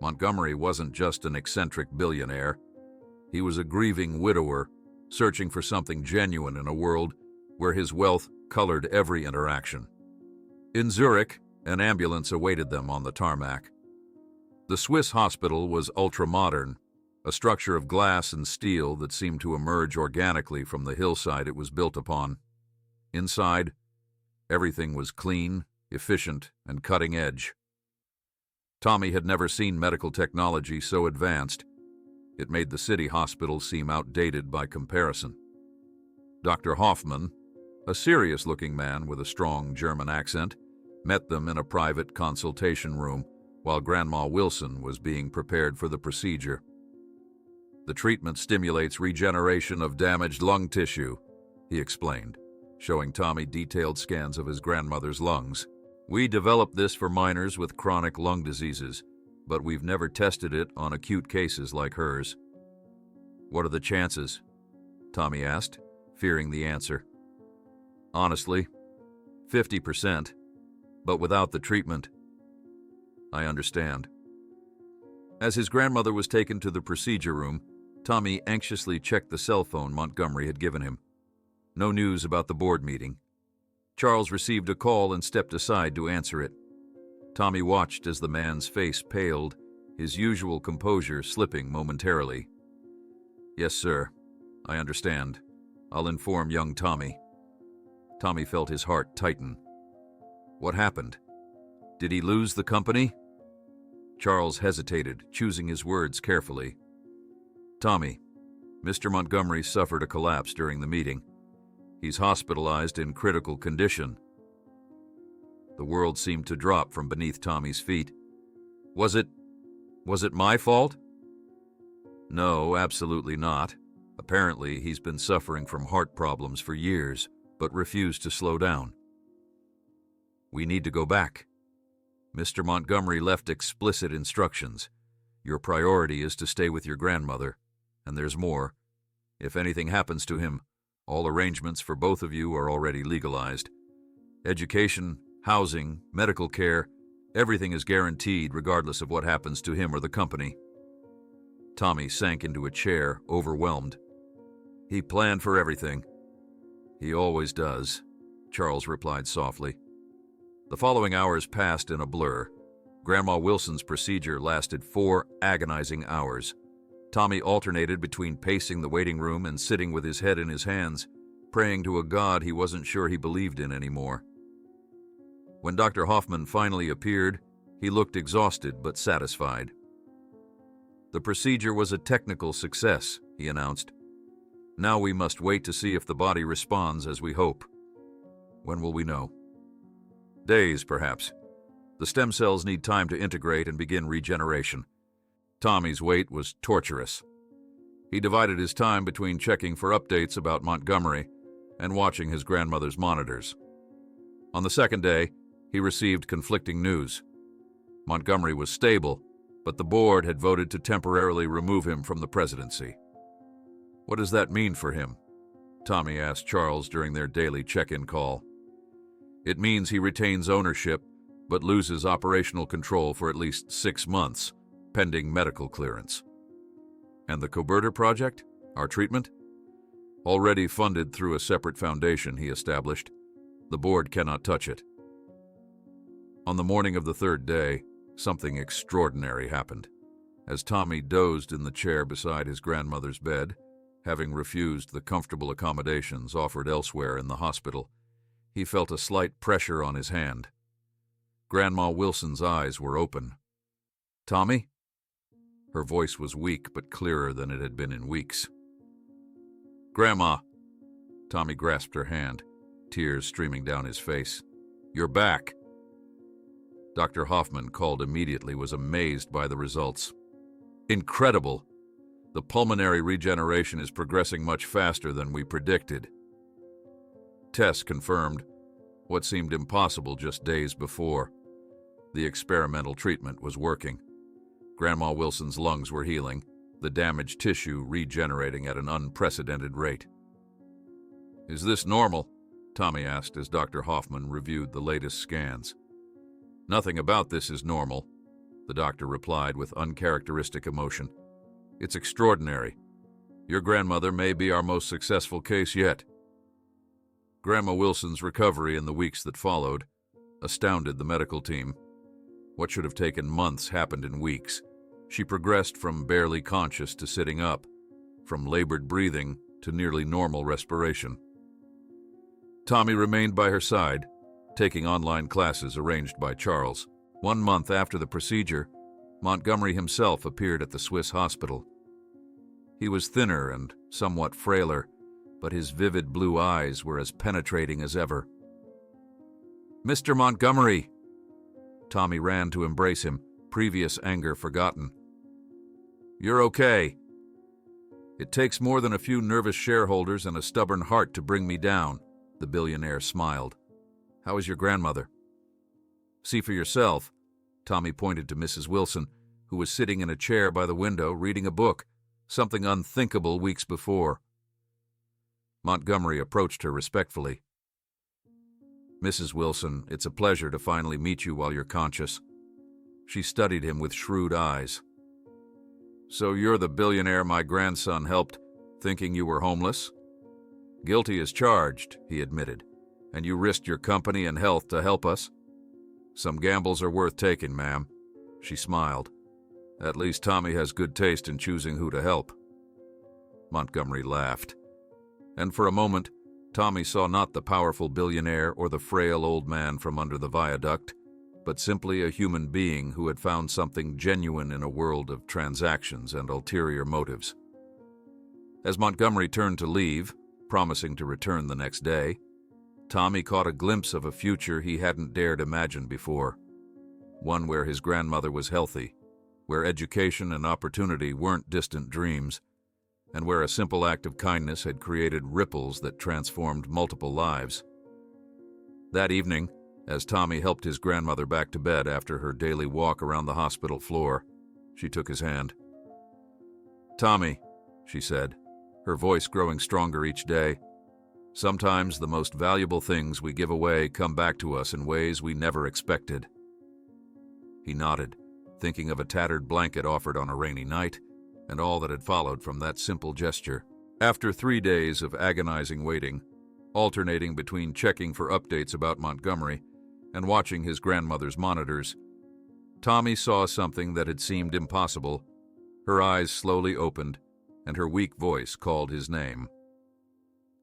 Montgomery wasn't just an eccentric billionaire. He was a grieving widower, searching for something genuine in a world where his wealth colored every interaction. In Zurich, an ambulance awaited them on the tarmac. The Swiss hospital was ultra-modern, a structure of glass and steel that seemed to emerge organically from the hillside it was built upon. Inside, everything was clean, efficient, and cutting-edge. Tommy had never seen medical technology so advanced. It made the city hospital seem outdated by comparison. Dr. Hoffman, a serious-looking man with a strong German accent, met them in a private consultation room while Grandma Wilson was being prepared for the procedure. The treatment stimulates regeneration of damaged lung tissue, he explained, showing Tommy detailed scans of his grandmother's lungs. We developed this for minors with chronic lung diseases, but we've never tested it on acute cases like hers. What are the chances? Tommy asked, fearing the answer. Honestly, 50%, but without the treatment. I understand. As his grandmother was taken to the procedure room, Tommy anxiously checked the cell phone Montgomery had given him. No news about the board meeting. Charles received a call and stepped aside to answer it. Tommy watched as the man's face paled, his usual composure slipping momentarily. Yes, sir. I understand. I'll inform young Tommy. Tommy felt his heart tighten. What happened? Did he lose the company? Charles hesitated, choosing his words carefully. Tommy, Mr. Montgomery suffered a collapse during the meeting. He's hospitalized in critical condition. The world seemed to drop from beneath Tommy's feet. Was it my fault? No, absolutely not. Apparently, he's been suffering from heart problems for years, but refused to slow down. We need to go back. Mr. Montgomery left explicit instructions. Your priority is to stay with your grandmother, and there's more. If anything happens to him, all arrangements for both of you are already legalized. Education, housing, medical care, everything is guaranteed regardless of what happens to him or the company. Tommy sank into a chair, overwhelmed. He planned for everything. He always does, Charles replied softly. The following hours passed in a blur. Grandma Wilson's procedure lasted 4 agonizing hours. Tommy alternated between pacing the waiting room and sitting with his head in his hands, praying to a God he wasn't sure he believed in anymore. When Dr. Hoffman finally appeared, he looked exhausted but satisfied. The procedure was a technical success, he announced. Now we must wait to see if the body responds as we hope. When will we know? Days, perhaps. The stem cells need time to integrate and begin regeneration. Tommy's wait was torturous. He divided his time between checking for updates about Montgomery and watching his grandmother's monitors. On the second day, he received conflicting news. Montgomery was stable, but the board had voted to temporarily remove him from the presidency. What does that mean for him? Tommy asked Charles during their daily check-in call. It means he retains ownership, but loses operational control for at least 6 months, pending medical clearance. And the Coberter project, our treatment? Already funded through a separate foundation he established. The board cannot touch it. On the morning of the third day, something extraordinary happened. As Tommy dozed in the chair beside his grandmother's bed, having refused the comfortable accommodations offered elsewhere in the hospital, he felt a slight pressure on his hand. Grandma Wilson's eyes were open. Tommy? Her voice was weak but clearer than it had been in weeks. Grandma! Tommy grasped her hand, tears streaming down his face. You're back! Dr. Hoffman, called immediately, was amazed by the results. Incredible! The pulmonary regeneration is progressing much faster than we predicted. Tests confirmed what seemed impossible just days before. The experimental treatment was working. Grandma Wilson's lungs were healing, the damaged tissue regenerating at an unprecedented rate. Is this normal? Tommy asked as Dr. Hoffman reviewed the latest scans. Nothing about this is normal, the doctor replied with uncharacteristic emotion. It's extraordinary. Your grandmother may be our most successful case yet. Grandma Wilson's recovery in the weeks that followed astounded the medical team. What should have taken months happened in weeks. She progressed from barely conscious to sitting up, from labored breathing to nearly normal respiration. Tommy remained by her side, taking online classes arranged by Charles. 1 month after the procedure, Montgomery himself appeared at the Swiss hospital. He was thinner and somewhat frailer, but his vivid blue eyes were as penetrating as ever. Mr. Montgomery! Tommy ran to embrace him, previous anger forgotten. You're okay. It takes more than a few nervous shareholders and a stubborn heart to bring me down, the billionaire smiled. How is your grandmother? See for yourself. Tommy pointed to Mrs. Wilson, who was sitting in a chair by the window reading a book, something unthinkable weeks before. Montgomery approached her respectfully. Mrs. Wilson, it's a pleasure to finally meet you while you're conscious. She studied him with shrewd eyes. So you're the billionaire my grandson helped, thinking you were homeless? Guilty as charged, he admitted, and you risked your company and health to help us? Some gambles are worth taking, ma'am. She smiled. At least Tommy has good taste in choosing who to help. Montgomery laughed. And for a moment, Tommy saw not the powerful billionaire or the frail old man from under the viaduct, but simply a human being who had found something genuine in a world of transactions and ulterior motives. As Montgomery turned to leave, promising to return the next day, Tommy caught a glimpse of a future he hadn't dared imagine before. One where his grandmother was healthy, where education and opportunity weren't distant dreams, and where a simple act of kindness had created ripples that transformed multiple lives. That evening, as Tommy helped his grandmother back to bed after her daily walk around the hospital floor, she took his hand. Tommy, she said, her voice growing stronger each day, sometimes the most valuable things we give away come back to us in ways we never expected. He nodded, thinking of a tattered blanket offered on a rainy night, and all that had followed from that simple gesture. After 3 days of agonizing waiting, alternating between checking for updates about Montgomery and watching his grandmother's monitors, Tommy saw something that had seemed impossible. Her eyes slowly opened, and her weak voice called his name.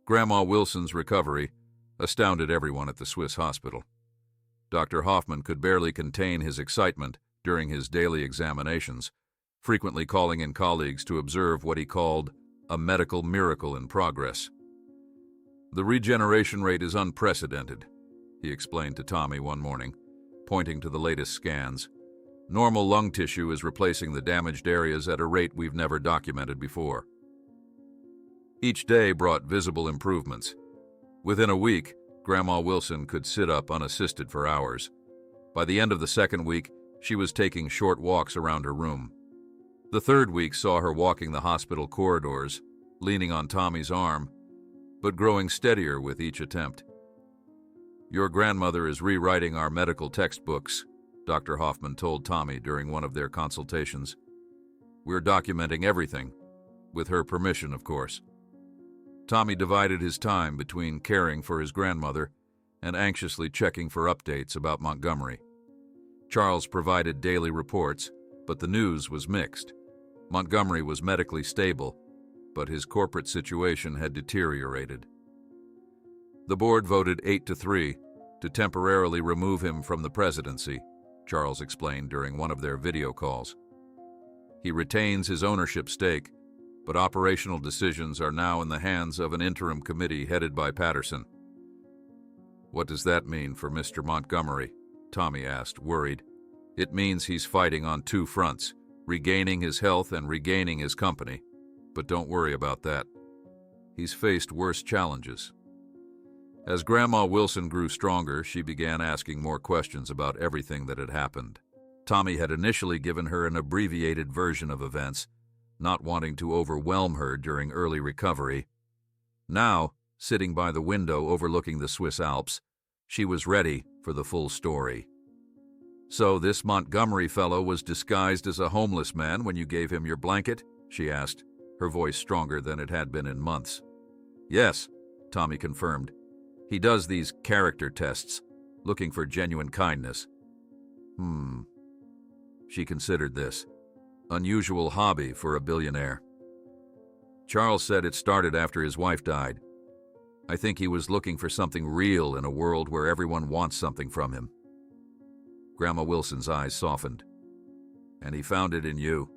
Grandma Wilson's recovery astounded everyone at the Swiss hospital. Dr. Hoffman could barely contain his excitement during his daily examinations, frequently calling in colleagues to observe what he called a medical miracle in progress. The regeneration rate is unprecedented, he explained to Tommy one morning, pointing to the latest scans. Normal lung tissue is replacing the damaged areas at a rate we've never documented before. Each day brought visible improvements. Within a week, Grandma Wilson could sit up unassisted for hours. By the end of the second week, she was taking short walks around her room. The third week saw her walking the hospital corridors, leaning on Tommy's arm, but growing steadier with each attempt. Your grandmother is rewriting our medical textbooks, Dr. Hoffman told Tommy during one of their consultations. We're documenting everything, with her permission, of course. Tommy divided his time between caring for his grandmother and anxiously checking for updates about Montgomery. Charles provided daily reports, but the news was mixed. Montgomery was medically stable, but his corporate situation had deteriorated. The board voted 8-3 to temporarily remove him from the presidency, Charles explained during one of their video calls. He retains his ownership stake, but operational decisions are now in the hands of an interim committee headed by Patterson. What does that mean for Mr. Montgomery? Tommy asked, worried. It means he's fighting on 2 fronts, regaining his health and regaining his company. But don't worry about that. He's faced worse challenges. As Grandma Wilson grew stronger, she began asking more questions about everything that had happened. Tommy had initially given her an abbreviated version of events, not wanting to overwhelm her during early recovery. Now, sitting by the window overlooking the Swiss Alps, she was ready for the full story. So this Montgomery fellow was disguised as a homeless man when you gave him your blanket? She asked, her voice stronger than it had been in months. Yes, Tommy confirmed. He does these character tests, looking for genuine kindness. She considered this. Unusual hobby for a billionaire. Charles said it started after his wife died. I think he was looking for something real in a world where everyone wants something from him. Grandma Wilson's eyes softened. And he found it in you.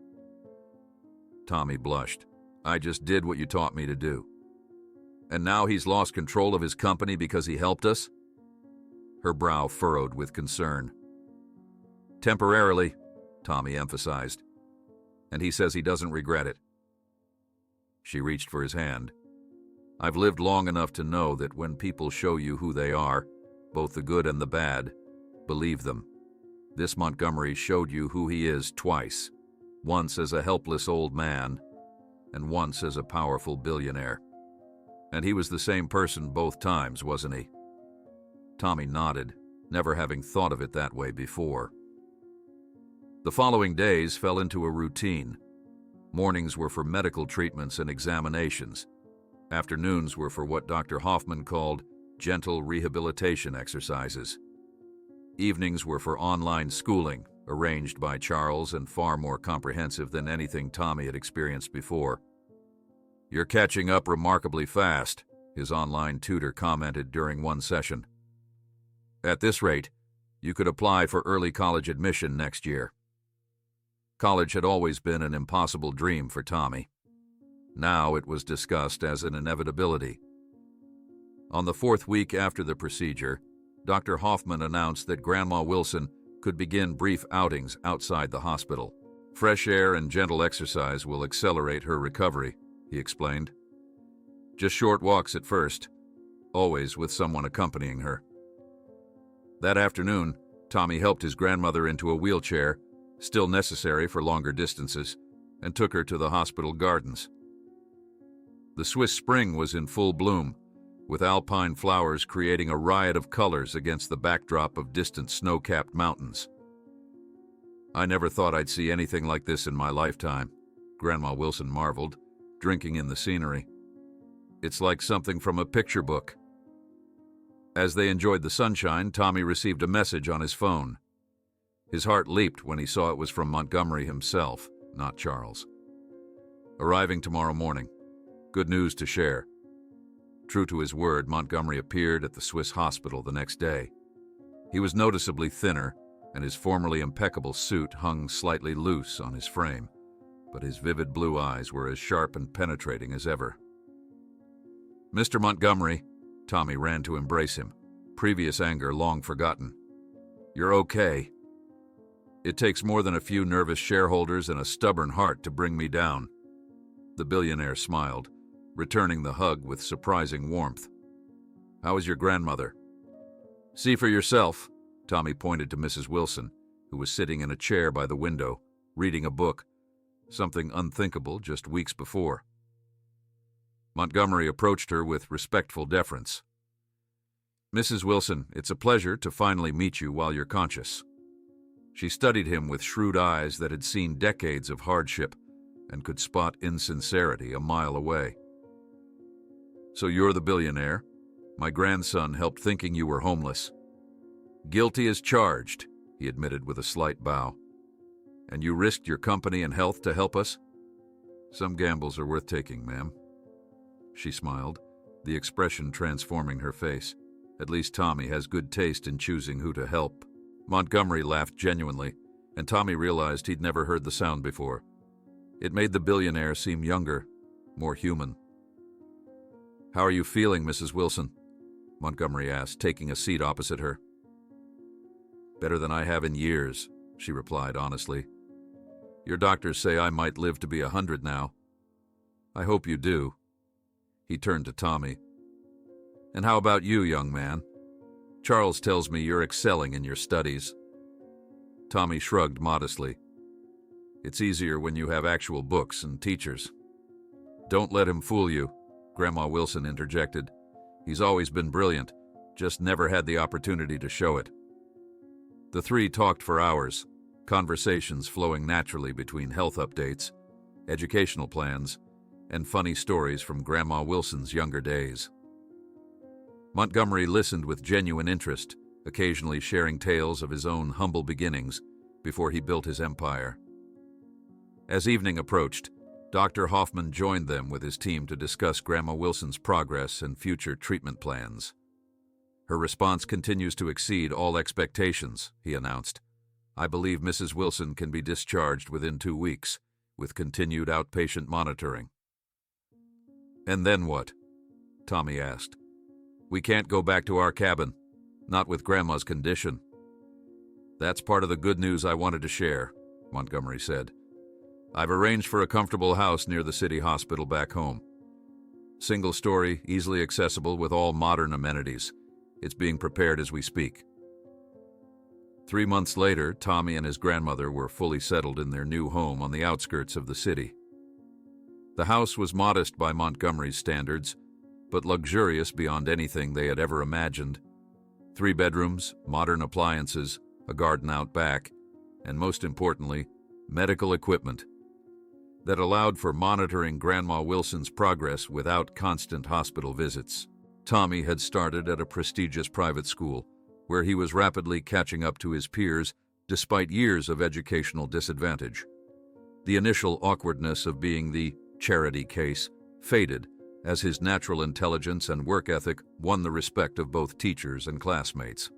Tommy blushed. I just did what you taught me to do. And now he's lost control of his company because he helped us? Her brow furrowed with concern. Temporarily, Tommy emphasized. And he says he doesn't regret it. She reached for his hand. "I've lived long enough to know that when people show you who they are, both the good and the bad, believe them. This Montgomery showed you who he is twice, once as a helpless old man, and once as a powerful billionaire. And he was the same person both times, wasn't he?" Tommy nodded, never having thought of it that way before. The following days fell into a routine. Mornings were for medical treatments and examinations. Afternoons were for what Dr. Hoffman called gentle rehabilitation exercises. Evenings were for online schooling, arranged by Charles and far more comprehensive than anything Tommy had experienced before. "You're catching up remarkably fast," his online tutor commented during one session. "At this rate, you could apply for early college admission next year." College had always been an impossible dream for Tommy. Now it was discussed as an inevitability. On the 4th week after the procedure, Dr. Hoffman announced that Grandma Wilson could begin brief outings outside the hospital. "Fresh air and gentle exercise will accelerate her recovery," he explained. "Just short walks at first, always with someone accompanying her." That afternoon, Tommy helped his grandmother into a wheelchair, still necessary for longer distances, and took her to the hospital gardens. The Swiss spring was in full bloom, with alpine flowers creating a riot of colors against the backdrop of distant snow-capped mountains. "I never thought I'd see anything like this in my lifetime," Grandma Wilson marveled, drinking in the scenery. "It's like something from a picture book." As they enjoyed the sunshine, Tommy received a message on his phone. His heart leaped when he saw it was from Montgomery himself, not Charles. "Arriving tomorrow morning. Good news to share." True to his word, Montgomery appeared at the Swiss hospital the next day. He was noticeably thinner, and his formerly impeccable suit hung slightly loose on his frame, but his vivid blue eyes were as sharp and penetrating as ever. "Mr. Montgomery," Tommy ran to embrace him, previous anger long forgotten. "You're okay. It takes more than a few nervous shareholders and a stubborn heart to bring me down." The billionaire smiled, returning the hug with surprising warmth. "How is your grandmother?" "See for yourself," Tommy pointed to Mrs. Wilson, who was sitting in a chair by the window, reading a book, something unthinkable just weeks before. Montgomery approached her with respectful deference. "Mrs. Wilson, it's a pleasure to finally meet you while you're conscious." She studied him with shrewd eyes that had seen decades of hardship and could spot insincerity a mile away. "So you're the billionaire? My grandson helped thinking you were homeless." "Guilty as charged," he admitted with a slight bow. "And you risked your company and health to help us?" "Some gambles are worth taking, ma'am." She smiled, the expression transforming her face. "At least Tommy has good taste in choosing who to help." Montgomery laughed genuinely, and Tommy realized he'd never heard the sound before. It made the billionaire seem younger, more human. "How are you feeling, Mrs. Wilson?" Montgomery asked, taking a seat opposite her. "Better than I have in years," she replied honestly. "Your doctors say I might live to be 100 now. I hope you do." He turned to Tommy. "And how about you, young man? Charles tells me you're excelling in your studies." Tommy shrugged modestly. "It's easier when you have actual books and teachers." "Don't let him fool you," Grandma Wilson interjected. "He's always been brilliant, just never had the opportunity to show it." The three talked for hours, conversations flowing naturally between health updates, educational plans, and funny stories from Grandma Wilson's younger days. Montgomery listened with genuine interest, occasionally sharing tales of his own humble beginnings before he built his empire. As evening approached, Dr. Hoffman joined them with his team to discuss Grandma Wilson's progress and future treatment plans. "Her response continues to exceed all expectations," he announced. "I believe Mrs. Wilson can be discharged within 2 weeks, with continued outpatient monitoring." "And then what?" Tommy asked. "We can't go back to our cabin, not with Grandma's condition." "That's part of the good news I wanted to share," Montgomery said. I've arranged for a comfortable house near the city hospital back home. Single story, easily accessible with all modern amenities. It's being prepared as we speak. 3 months later, Tommy and his grandmother were fully settled in their new home on the outskirts of the city. The house was modest by Montgomery's standards, but luxurious beyond anything they had ever imagined. 3 bedrooms, modern appliances, a garden out back, and most importantly, medical equipment that allowed for monitoring Grandma Wilson's progress without constant hospital visits. Tommy had started at a prestigious private school, where he was rapidly catching up to his peers despite years of educational disadvantage. The initial awkwardness of being the charity case faded as his natural intelligence and work ethic won the respect of both teachers and classmates.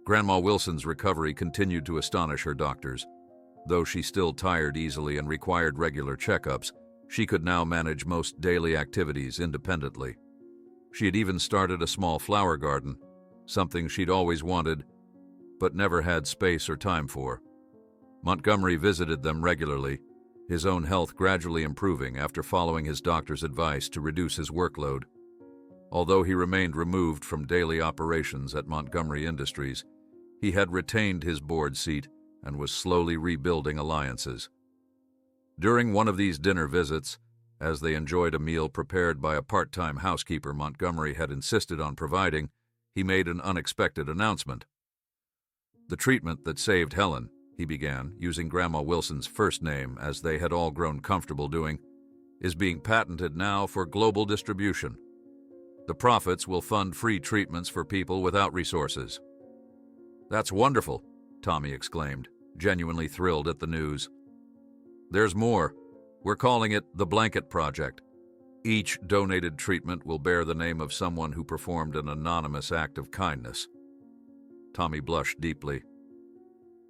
Grandma Wilson's recovery continued to astonish her doctors. Though she still tired easily and required regular checkups, she could now manage most daily activities independently. She had even started a small flower garden, something she'd always wanted, but never had space or time for. Montgomery visited them regularly, his own health gradually improving after following his doctor's advice to reduce his workload. Although he remained removed from daily operations at Montgomery Industries, he had retained his board seat and was slowly rebuilding alliances. During one of these dinner visits, as they enjoyed a meal prepared by a part-time housekeeper Montgomery had insisted on providing, he made an unexpected announcement. "The treatment that saved Helen," he began, using Grandma Wilson's first name as they had all grown comfortable doing, "is being patented now for global distribution. The profits will fund free treatments for people without resources." "That's wonderful," Tommy exclaimed, genuinely thrilled at the news. "There's more. We're calling it the Blanket Project. Each donated treatment will bear the name of someone who performed an anonymous act of kindness." Tommy blushed deeply.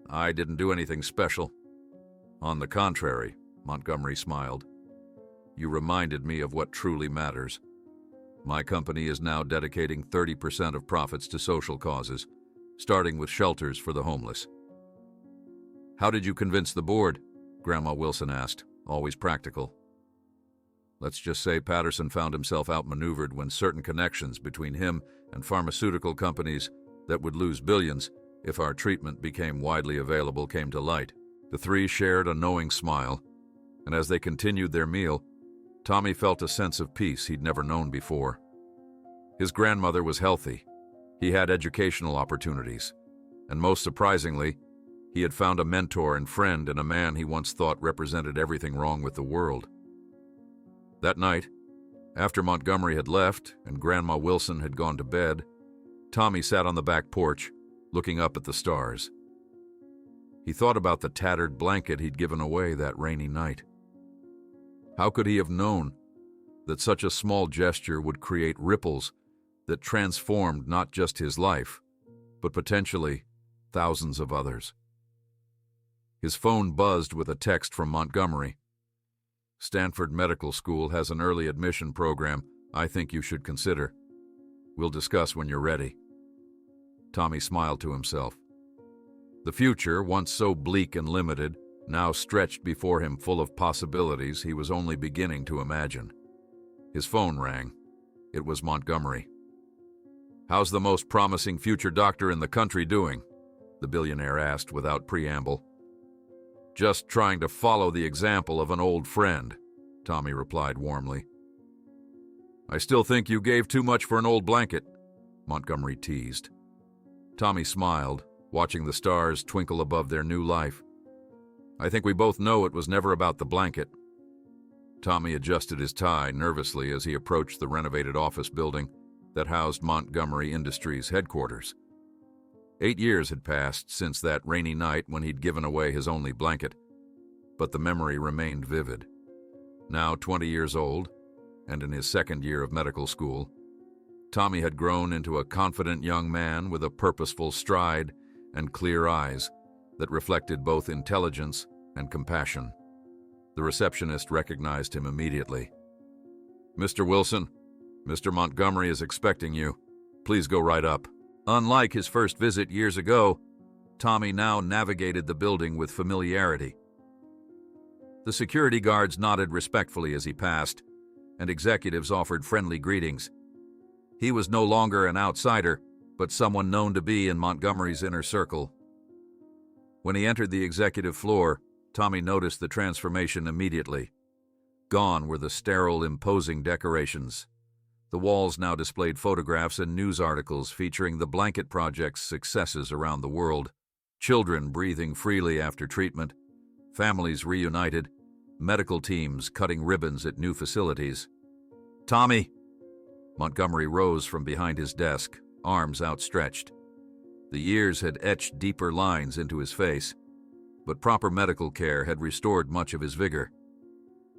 "I didn't do anything special." "On the contrary," Montgomery smiled. "You reminded me of what truly matters. My company is now dedicating 30% of profits to social causes, starting with shelters for the homeless." "How did you convince the board?" Grandma Wilson asked, always practical. Let's just say Patterson found himself outmaneuvered when certain connections between him and pharmaceutical companies that would lose billions if our treatment became widely available came to light. The 3 shared a knowing smile, and as they continued their meal, Tommy felt a sense of peace he'd never known before. His grandmother was healthy. He had educational opportunities, and most surprisingly, he had found a mentor and friend in a man he once thought represented everything wrong with the world. That night, after Montgomery had left and Grandma Wilson had gone to bed, Tommy sat on the back porch, looking up at the stars. He thought about the tattered blanket he'd given away that rainy night. How could he have known that such a small gesture would create ripples that transformed not just his life, but potentially thousands of others? His phone buzzed with a text from Montgomery. "Stanford Medical School has an early admission program I think you should consider. We'll discuss when you're ready." Tommy smiled to himself. The future, once so bleak and limited, now stretched before him full of possibilities he was only beginning to imagine. His phone rang. It was Montgomery. "How's the most promising future doctor in the country doing?" the billionaire asked without preamble. "Just trying to follow the example of an old friend," Tommy replied warmly. "I still think you gave too much for an old blanket," Montgomery teased. Tommy smiled, watching the stars twinkle above their new life. "I think we both know it was never about the blanket." Tommy adjusted his tie nervously as he approached the renovated office building that housed Montgomery Industries headquarters. 8 years had passed since that rainy night when he'd given away his only blanket, but the memory remained vivid. Now 20 years old, and in his second year of medical school, Tommy had grown into a confident young man with a purposeful stride and clear eyes that reflected both intelligence and compassion. The receptionist recognized him immediately. "Mr. Wilson, Mr. Montgomery is expecting you. Please go right up." Unlike his first visit years ago, Tommy now navigated the building with familiarity. The security guards nodded respectfully as he passed, and executives offered friendly greetings. He was no longer an outsider, but someone known to be in Montgomery's inner circle. When he entered the executive floor, Tommy noticed the transformation immediately. Gone were the sterile, imposing decorations. The walls now displayed photographs and news articles featuring the Blanket Project's successes around the world. Children breathing freely after treatment, families reunited, medical teams cutting ribbons at new facilities. "Tommy!" Montgomery rose from behind his desk, arms outstretched. The years had etched deeper lines into his face, but proper medical care had restored much of his vigor.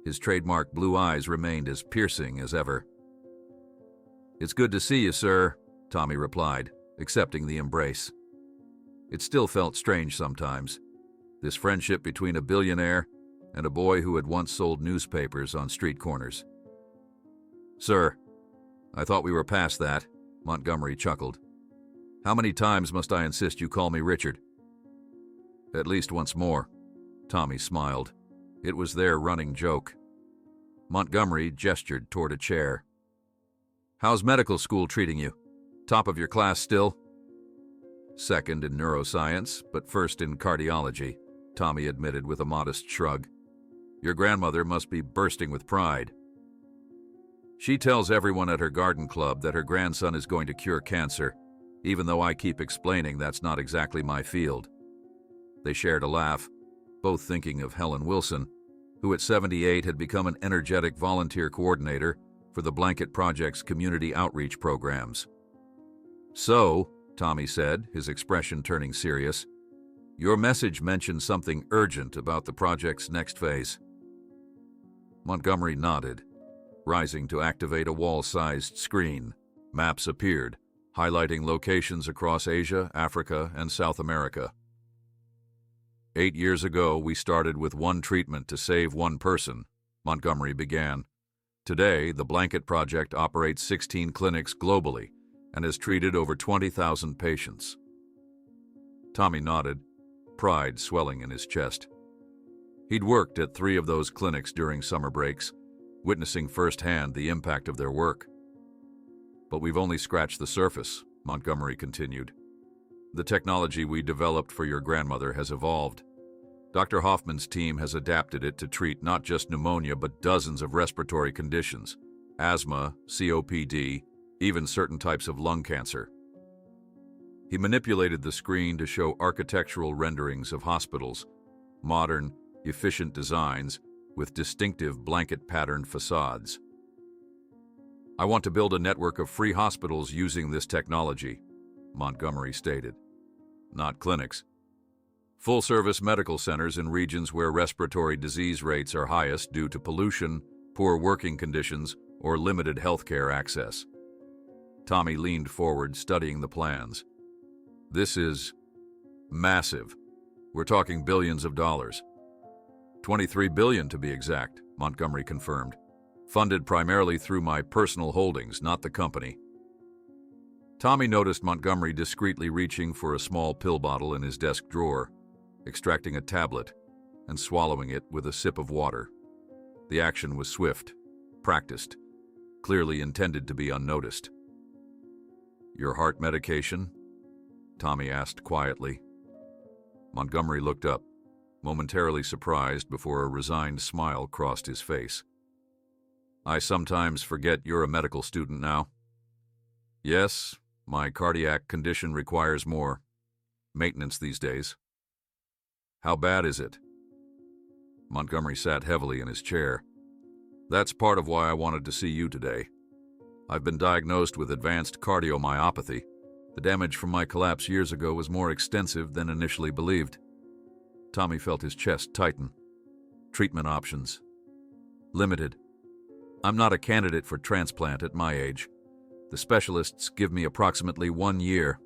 His trademark blue eyes remained as piercing as ever. "It's good to see you, sir," Tommy replied, accepting the embrace. It still felt strange sometimes, this friendship between a billionaire and a boy who had once sold newspapers on street corners. "Sir, I thought we were past that," Montgomery chuckled. "How many times must I insist you call me Richard?" "At least once more," Tommy smiled. It was their running joke. Montgomery gestured toward a chair. "How's medical school treating you? Top of your class still?" "Second in neuroscience, but first in cardiology," Tommy admitted with a modest shrug. "Your grandmother must be bursting with pride." "She tells everyone at her garden club that her grandson is going to cure cancer, even though I keep explaining that's not exactly my field." They shared a laugh, both thinking of Helen Wilson, who at 78 had become an energetic volunteer coordinator for the Blanket Project's community outreach programs. "So," Tommy said, his expression turning serious, "your message mentioned something urgent about the project's next phase." Montgomery nodded. Rising to activate a wall-sized screen, maps appeared, highlighting locations across Asia, Africa, and South America. 8 years ago, we started with one treatment to save one person, Montgomery began. Today, the Blanket Project operates 16 clinics globally and has treated over 20,000 patients. Tommy nodded, pride swelling in his chest. He'd worked at 3 of those clinics during summer breaks, witnessing firsthand the impact of their work. "But we've only scratched the surface," Montgomery continued. "The technology we developed for your grandmother has evolved. Dr. Hoffman's team has adapted it to treat not just pneumonia but dozens of respiratory conditions, asthma, COPD, even certain types of lung cancer." He manipulated the screen to show architectural renderings of hospitals, modern, efficient designs with distinctive blanket-patterned facades. "I want to build a network of free hospitals using this technology," Montgomery stated. "Not clinics. Full-service medical centers in regions where respiratory disease rates are highest due to pollution, poor working conditions, or limited healthcare access." Tommy leaned forward, studying the plans. "This is massive. We're talking billions of dollars. $23 billion to be exact," Montgomery confirmed. "Funded primarily through my personal holdings, not the company." Tommy noticed Montgomery discreetly reaching for a small pill bottle in his desk drawer, extracting a tablet, and swallowing it with a sip of water. The action was swift, practiced, clearly intended to be unnoticed. "Your heart medication?" Tommy asked quietly. Montgomery looked up, momentarily surprised before a resigned smile crossed his face. "I sometimes forget you're a medical student now." "Yes, my cardiac condition requires more maintenance these days." "How bad is it?" Montgomery sat heavily in his chair. "That's part of why I wanted to see you today. I've been diagnosed with advanced cardiomyopathy. The damage from my collapse years ago was more extensive than initially believed." Tommy felt his chest tighten. "Treatment options? Limited. I'm not a candidate for transplant at my age. The specialists give me approximately 1 year."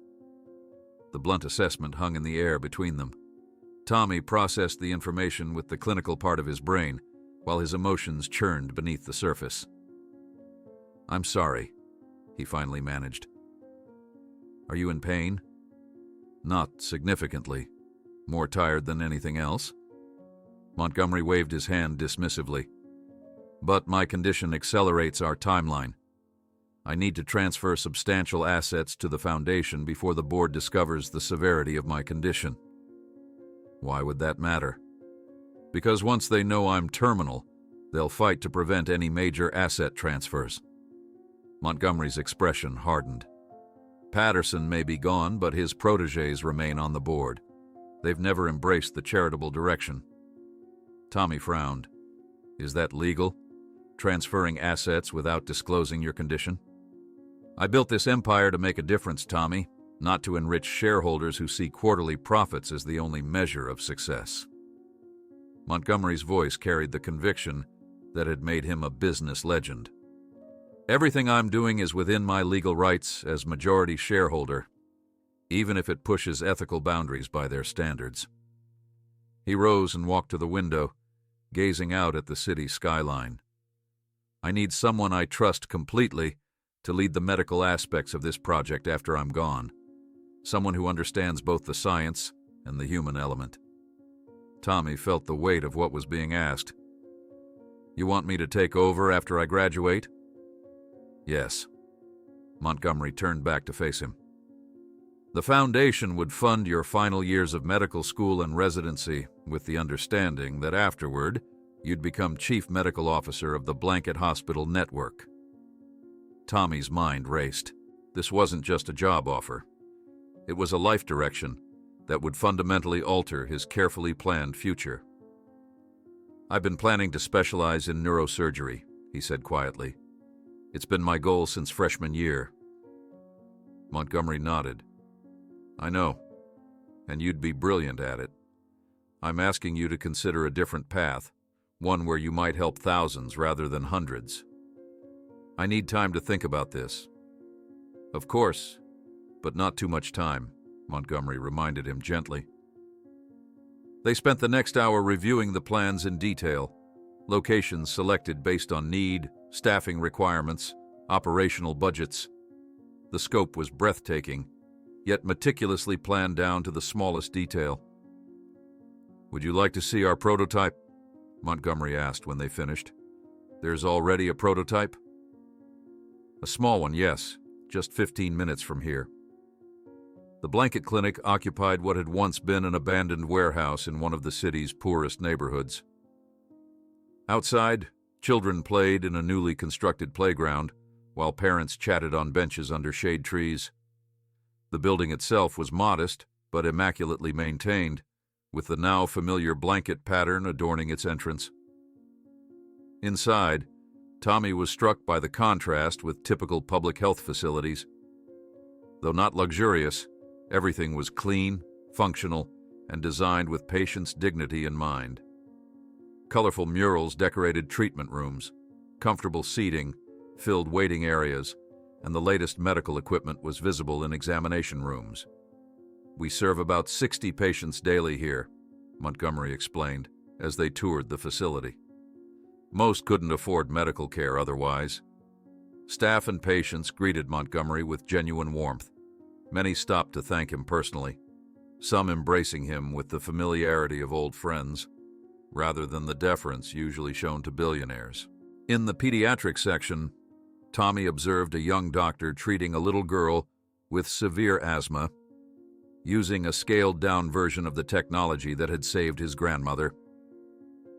The blunt assessment hung in the air between them. Tommy processed the information with the clinical part of his brain, while his emotions churned beneath the surface. "I'm sorry," he finally managed. "Are you in pain?" "Not significantly. More tired than anything else." Montgomery waved his hand dismissively. But my condition accelerates our timeline. I need to transfer substantial assets to the foundation before the board discovers the severity of my condition. Why would that matter? Because once they know I'm terminal, they'll fight to prevent any major asset transfers. Montgomery's expression hardened. Patterson may be gone, but his protégés remain on the board. They've never embraced the charitable direction. Tommy frowned. Is that legal? Transferring assets without disclosing your condition? I built this empire to make a difference, Tommy, not to enrich shareholders who see quarterly profits as the only measure of success. Montgomery's voice carried the conviction that had made him a business legend. Everything I'm doing is within my legal rights as majority shareholder, even if it pushes ethical boundaries by their standards. He rose and walked to the window, gazing out at the city skyline. I need someone I trust completely to lead the medical aspects of this project after I'm gone. Someone who understands both the science and the human element. Tommy felt the weight of what was being asked. You want me to take over after I graduate? Yes. Montgomery turned back to face him. The foundation would fund your final years of medical school and residency with the understanding that afterward, you'd become chief medical officer of the Blanket Hospital Network. Tommy's mind raced. This wasn't just a job offer. It was a life direction that would fundamentally alter his carefully planned future. I've been planning to specialize in neurosurgery, he said quietly. It's been my goal since freshman year. Montgomery nodded. I know, and you'd be brilliant at it. I'm asking you to consider a different path, one where you might help thousands rather than hundreds. I need time to think about this. Of course, but not too much time, Montgomery reminded him gently. They spent the next hour reviewing the plans in detail, locations selected based on need, staffing requirements, operational budgets. The scope was breathtaking, yet meticulously planned down to the smallest detail. Would you like to see our prototype? Montgomery asked when they finished. There's already a prototype? A small one, yes, just 15 minutes from here. The blanket clinic occupied what had once been an abandoned warehouse in one of the city's poorest neighborhoods. Outside, children played in a newly constructed playground, while parents chatted on benches under shade trees. The building itself was modest, but immaculately maintained, with the now familiar blanket pattern adorning its entrance. Inside, Tommy was struck by the contrast with typical public health facilities. Though not luxurious, everything was clean, functional, and designed with patients' dignity in mind. Colorful murals decorated treatment rooms, comfortable seating filled waiting areas, and the latest medical equipment was visible in examination rooms. We serve about 60 patients daily here, Montgomery explained, as they toured the facility. Most couldn't afford medical care otherwise. Staff and patients greeted Montgomery with genuine warmth. Many stopped to thank him personally, some embracing him with the familiarity of old friends, rather than the deference usually shown to billionaires. In the pediatric section, Tommy observed a young doctor treating a little girl with severe asthma, using a scaled-down version of the technology that had saved his grandmother.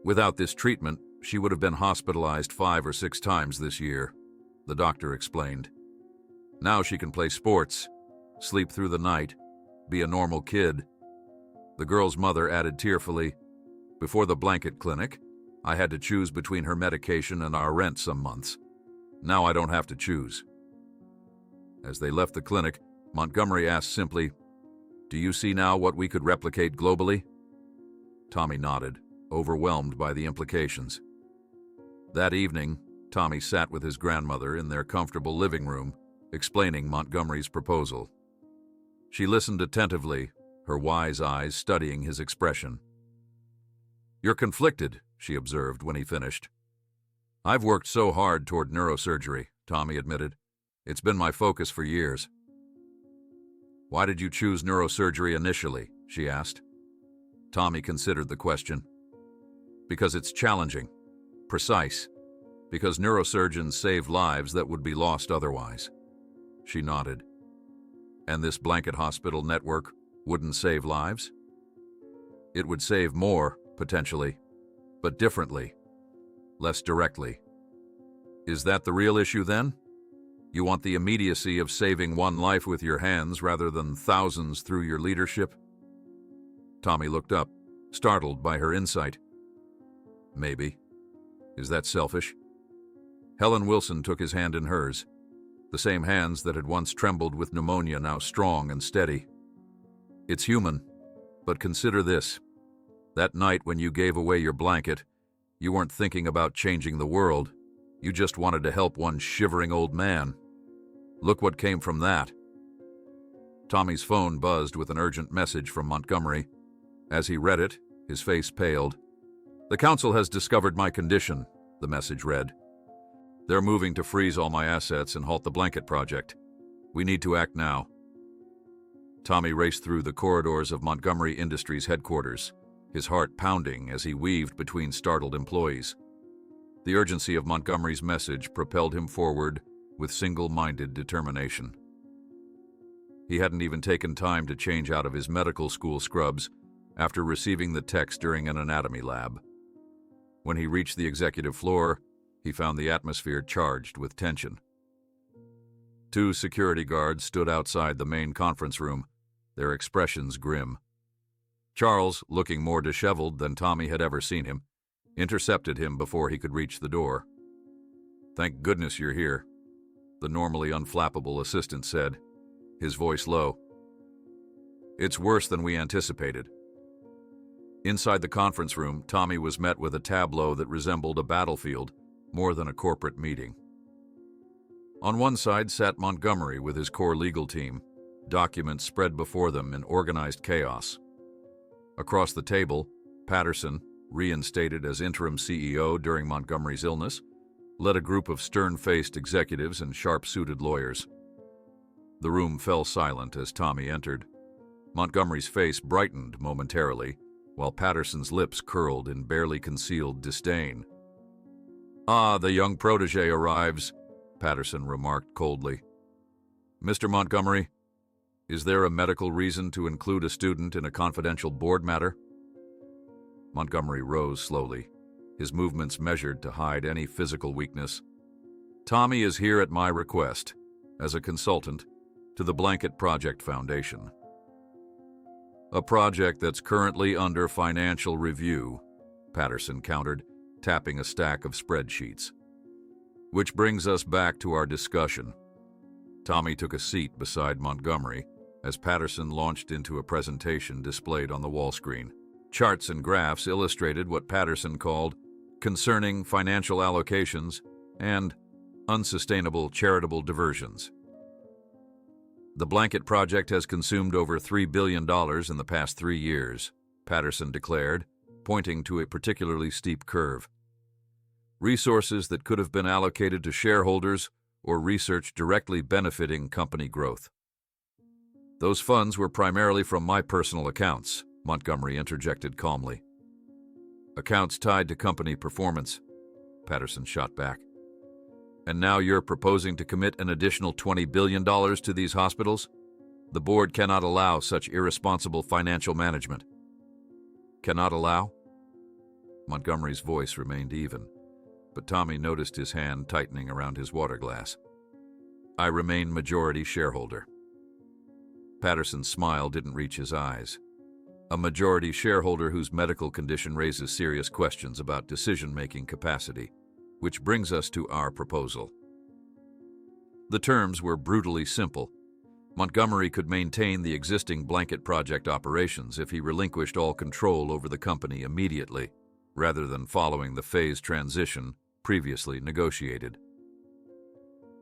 Without this treatment, she would have been hospitalized 5 or 6 times this year, the doctor explained. Now she can play sports, sleep through the night, be a normal kid. The girl's mother added tearfully, "Before the blanket clinic, I had to choose between her medication and our rent some months. Now I don't have to choose." As they left the clinic, Montgomery asked simply, "Do you see now what we could replicate globally?" Tommy nodded, overwhelmed by the implications. That evening, Tommy sat with his grandmother in their comfortable living room, explaining Montgomery's proposal. She listened attentively, her wise eyes studying his expression. "You're conflicted," she observed when he finished. "I've worked so hard toward neurosurgery," Tommy admitted. "It's been my focus for years." "Why did you choose neurosurgery initially?" she asked. Tommy considered the question. Because it's challenging, precise, because neurosurgeons save lives that would be lost otherwise. She nodded. And this blanket hospital network wouldn't save lives? It would save more, potentially, but differently, less directly. Is that the real issue then? You want the immediacy of saving one life with your hands rather than thousands through your leadership? Tommy looked up, startled by her insight. Maybe. Is that selfish? Helen Wilson took his hand in hers, the same hands that had once trembled with pneumonia, now strong and steady. It's human, but consider this. That night when you gave away your blanket, you weren't thinking about changing the world. You just wanted to help one shivering old man. Look what came from that. Tommy's phone buzzed with an urgent message from Montgomery. As he read it, his face paled. "The council has discovered my condition," the message read. "They're moving to freeze all my assets and halt the blanket project. We need to act now." Tommy raced through the corridors of Montgomery Industries headquarters, his heart pounding as he weaved between startled employees. The urgency of Montgomery's message propelled him forward with single-minded determination. He hadn't even taken time to change out of his medical school scrubs after receiving the text during an anatomy lab. When he reached the executive floor, he found the atmosphere charged with tension. 2 security guards stood outside the main conference room, their expressions grim. Charles, looking more disheveled than Tommy had ever seen him, intercepted him before he could reach the door. "Thank goodness you're here," the normally unflappable assistant said, his voice low. "It's worse than we anticipated." Inside the conference room, Tommy was met with a tableau that resembled a battlefield more than a corporate meeting. On one side sat Montgomery with his core legal team, documents spread before them in organized chaos. Across the table, Patterson, reinstated as interim CEO during Montgomery's illness, led a group of stern-faced executives and sharp-suited lawyers. The room fell silent as Tommy entered. Montgomery's face brightened momentarily, while Patterson's lips curled in barely concealed disdain. "Ah, the young protege arrives," Patterson remarked coldly. "Mr. Montgomery, is there a medical reason to include a student in a confidential board matter?" Montgomery rose slowly, his movements measured to hide any physical weakness. "Tommy is here at my request, as a consultant, to the Blanket Project Foundation. A project that's currently under financial review," Patterson countered, tapping a stack of spreadsheets. "Which brings us back to our discussion." Tommy took a seat beside Montgomery as Patterson launched into a presentation displayed on the wall screen. Charts and graphs illustrated what Patterson called concerning financial allocations and unsustainable charitable diversions. "The Blanket Project has consumed over $3 billion in the past 3 years, Patterson declared, pointing to a particularly steep curve. Resources that could have been allocated to shareholders or research directly benefiting company growth. "Those funds were primarily from my personal accounts," Montgomery interjected calmly. "Accounts tied to company performance," Patterson shot back. "And now you're proposing to commit an additional $20 billion to these hospitals? The board cannot allow such irresponsible financial management." "Cannot allow?" Montgomery's voice remained even, but Tommy noticed his hand tightening around his water glass. "I remain majority shareholder." Patterson's smile didn't reach his eyes. "A majority shareholder whose medical condition raises serious questions about decision-making capacity, which brings us to our proposal." The terms were brutally simple. Montgomery could maintain the existing Blanket Project operations if he relinquished all control over the company immediately, rather than following the phased transition previously negotiated.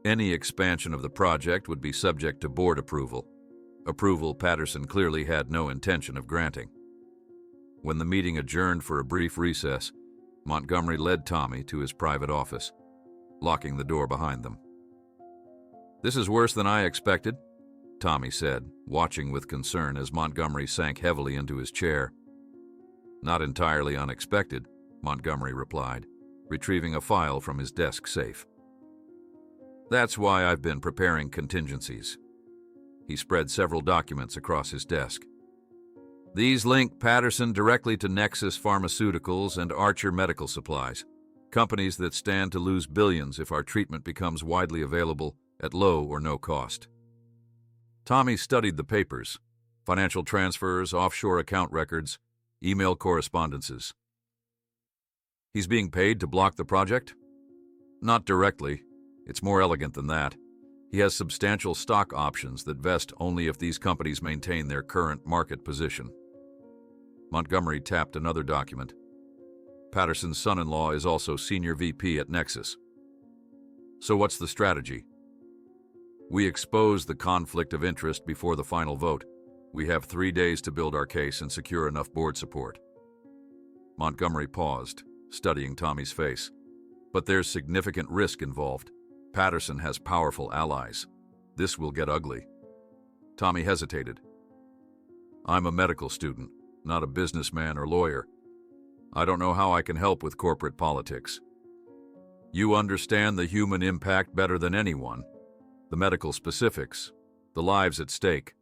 Any expansion of the project would be subject to board approval Patterson clearly had no intention of granting. When the meeting adjourned for a brief recess, Montgomery led Tommy to his private office, locking the door behind them. "This is worse than I expected," Tommy said, watching with concern as Montgomery sank heavily into his chair. "Not entirely unexpected," Montgomery replied, retrieving a file from his desk safe. That's why I've been preparing contingencies. He spread several documents across his desk. These link Patterson directly to Nexus Pharmaceuticals and Archer Medical Supplies, companies that stand to lose billions if our treatment becomes widely available at low or no cost. Tommy studied the papers, financial transfers, offshore account records, email correspondences. He's being paid to block the project? Not directly. It's more elegant than that. He has substantial stock options that vest only if these companies maintain their current market position. Montgomery tapped another document. Patterson's son-in-law is also senior VP at Nexus. So what's the strategy? We expose the conflict of interest before the final vote. We have 3 days to build our case and secure enough board support. Montgomery paused, studying Tommy's face. But there's significant risk involved. Patterson has powerful allies. This will get ugly. Tommy hesitated. I'm a medical student, not a businessman or lawyer. I don't know how I can help with corporate politics. You understand the human impact better than anyone, the medical specifics, the lives at stake.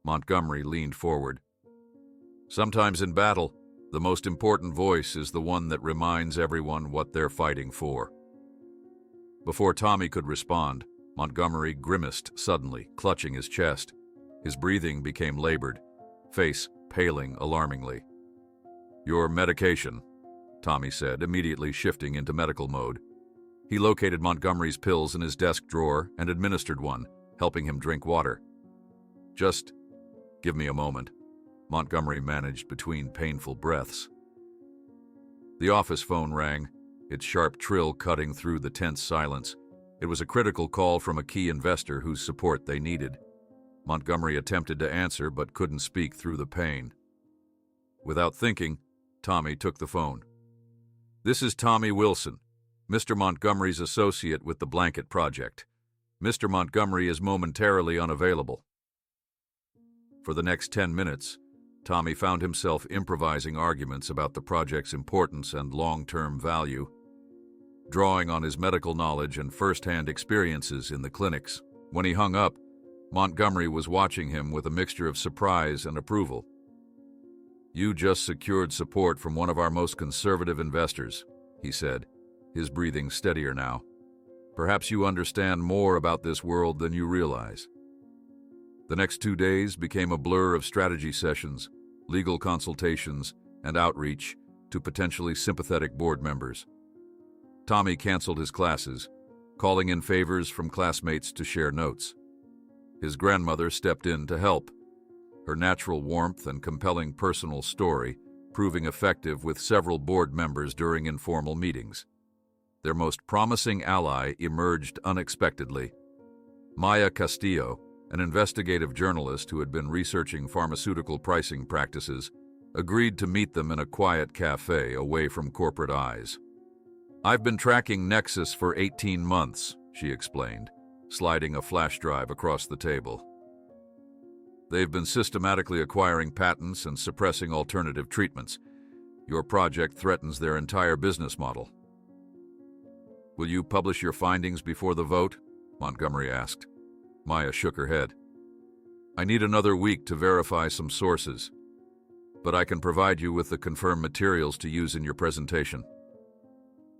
Montgomery leaned forward. Sometimes in battle, the most important voice is the one that reminds everyone what they're fighting for. Before Tommy could respond, Montgomery grimaced suddenly, clutching his chest. His breathing became labored, face paling alarmingly. Your medication, Tommy said, immediately shifting into medical mode. He located Montgomery's pills in his desk drawer and administered one, helping him drink water. Just give me a moment, Montgomery managed between painful breaths. The office phone rang, its sharp trill cutting through the tense silence. It was a critical call from a key investor whose support they needed. Montgomery attempted to answer but couldn't speak through the pain. Without thinking, Tommy took the phone. This is Tommy Wilson, Mr. Montgomery's associate with the Blanket Project. Mr. Montgomery is momentarily unavailable. For the next 10 minutes, Tommy found himself improvising arguments about the project's importance and long-term value, drawing on his medical knowledge and first-hand experiences in the clinics. When he hung up, Montgomery was watching him with a mixture of surprise and approval. You just secured support from one of our most conservative investors, he said, his breathing steadier now. Perhaps you understand more about this world than you realize. The next 2 days became a blur of strategy sessions, legal consultations, and outreach to potentially sympathetic board members. Tommy canceled his classes, calling in favors from classmates to share notes. His grandmother stepped in to help, her natural warmth and compelling personal story proving effective with several board members during informal meetings. Their most promising ally emerged unexpectedly. Maya Castillo, an investigative journalist who had been researching pharmaceutical pricing practices, agreed to meet them in a quiet cafe away from corporate eyes. I've been tracking Nexus for 18 months, she explained, sliding a flash drive across the table. They've been systematically acquiring patents and suppressing alternative treatments. Your project threatens their entire business model. Will you publish your findings before the vote? Montgomery asked. Maya shook her head. I need another week to verify some sources, but I can provide you with the confirmed materials to use in your presentation.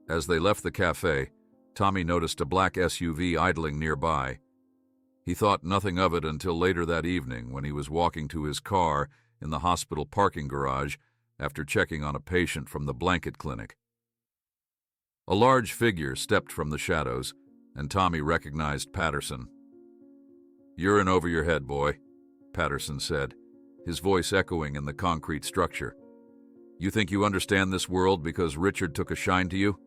As they left the cafe, Tommy noticed a black SUV idling nearby. He thought nothing of it until later that evening when he was walking to his car in the hospital parking garage after checking on a patient from the Blanket Clinic. A large figure stepped from the shadows, and Tommy recognized Patterson. You're in over your head, boy, Patterson said, his voice echoing in the concrete structure. You think you understand this world because Richard took a shine to you?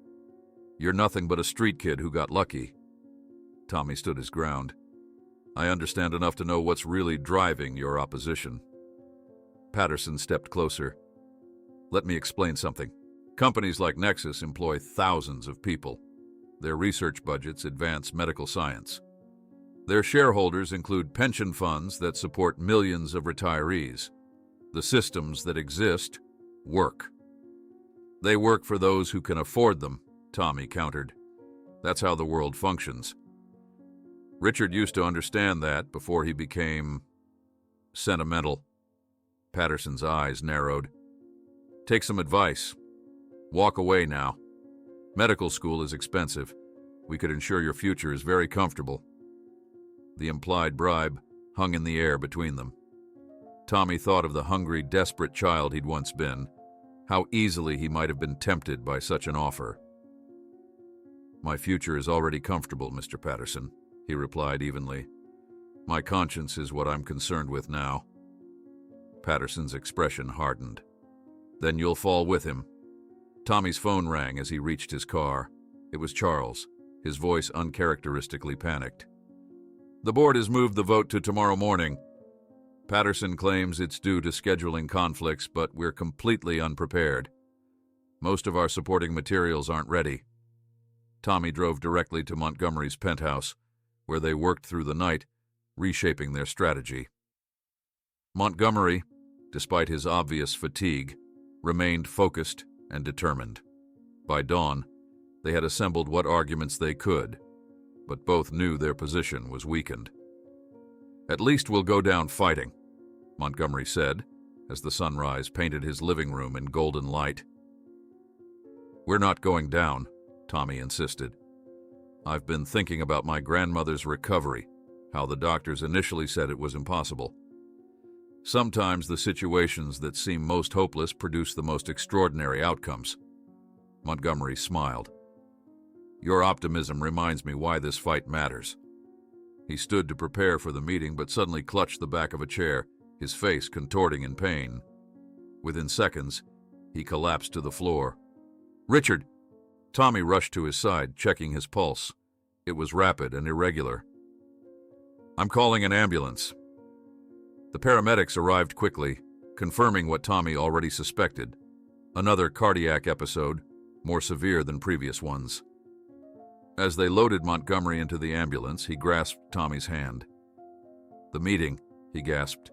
You're nothing but a street kid who got lucky. Tommy stood his ground. I understand enough to know what's really driving your opposition. Patterson stepped closer. Let me explain something. Companies like Nexus employ thousands of people. Their research budgets advance medical science. Their shareholders include pension funds that support millions of retirees. The systems that exist work. They work for those who can afford them, Tommy countered. That's how the world functions. Richard used to understand that before he became sentimental. Patterson's eyes narrowed. Take some advice. Walk away now. Medical school is expensive. We could ensure your future is very comfortable. The implied bribe hung in the air between them. Tommy thought of the hungry, desperate child he'd once been, how easily he might have been tempted by such an offer. My future is already comfortable, Mr. Patterson, he replied evenly. My conscience is what I'm concerned with now. Patterson's expression hardened. Then you'll fall with him. Tommy's phone rang as he reached his car. It was Charles, his voice uncharacteristically panicked. The board has moved the vote to tomorrow morning. Patterson claims it's due to scheduling conflicts, but we're completely unprepared. Most of our supporting materials aren't ready. Tommy drove directly to Montgomery's penthouse, where they worked through the night, reshaping their strategy. Montgomery, despite his obvious fatigue, remained focused and determined. By dawn, they had assembled what arguments they could, but both knew their position was weakened. At least we'll go down fighting, Montgomery said, as the sunrise painted his living room in golden light. We're not going down, Tommy insisted. I've been thinking about my grandmother's recovery, how the doctors initially said it was impossible. Sometimes the situations that seem most hopeless produce the most extraordinary outcomes. Montgomery smiled. Your optimism reminds me why this fight matters. He stood to prepare for the meeting, but suddenly clutched the back of a chair, his face contorting in pain. Within seconds, he collapsed to the floor. Richard! Tommy rushed to his side, checking his pulse. It was rapid and irregular. I'm calling an ambulance. The paramedics arrived quickly, confirming what Tommy already suspected. Another cardiac episode, more severe than previous ones. As they loaded Montgomery into the ambulance, he grasped Tommy's hand. The meeting, he gasped.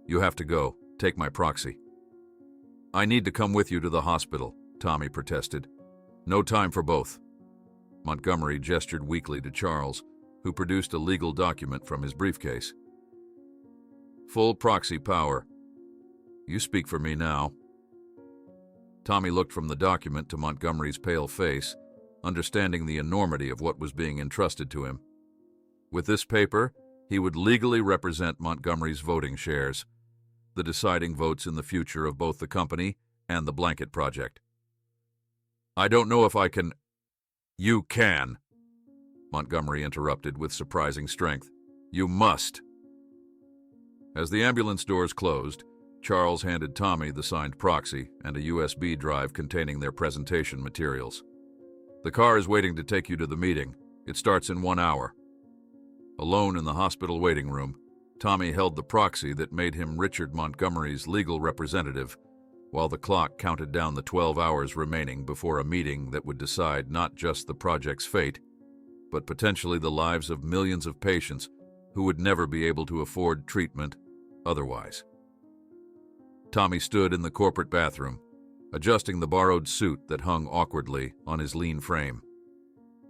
You have to go. Take my proxy. I need to come with you to the hospital, Tommy protested. No time for both. Montgomery gestured weakly to Charles, who produced a legal document from his briefcase. Full proxy power. You speak for me now. Tommy looked from the document to Montgomery's pale face, understanding the enormity of what was being entrusted to him. With this paper, he would legally represent Montgomery's voting shares, the deciding votes in the future of both the company and the Blanket Project. I don't know if I can... You can, Montgomery interrupted with surprising strength. You must. As the ambulance doors closed, Charles handed Tommy the signed proxy and a USB drive containing their presentation materials. The car is waiting to take you to the meeting. It starts in 1 hour. Alone in the hospital waiting room, Tommy held the proxy that made him Richard Montgomery's legal representative, while the clock counted down the 12 hours remaining before a meeting that would decide not just the project's fate, but potentially the lives of millions of patients who would never be able to afford treatment otherwise. Tommy stood in the corporate bathroom, adjusting the borrowed suit that hung awkwardly on his lean frame.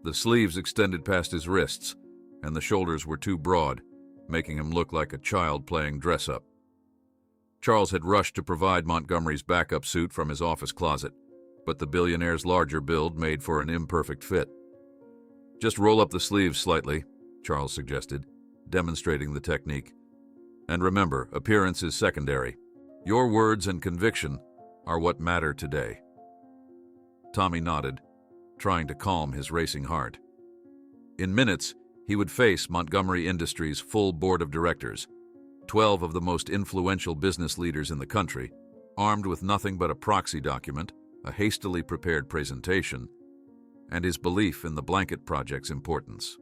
The sleeves extended past his wrists, and the shoulders were too broad, making him look like a child playing dress-up. Charles had rushed to provide Montgomery's backup suit from his office closet, but the billionaire's larger build made for an imperfect fit. Just roll up the sleeves slightly, Charles suggested, demonstrating the technique. And remember, appearance is secondary. Your words and conviction are what matter today. Tommy nodded, trying to calm his racing heart. In minutes, he would face Montgomery Industries' full board of directors, 12 of the most influential business leaders in the country, armed with nothing but a proxy document, a hastily prepared presentation, and his belief in the Blanket Project's importance.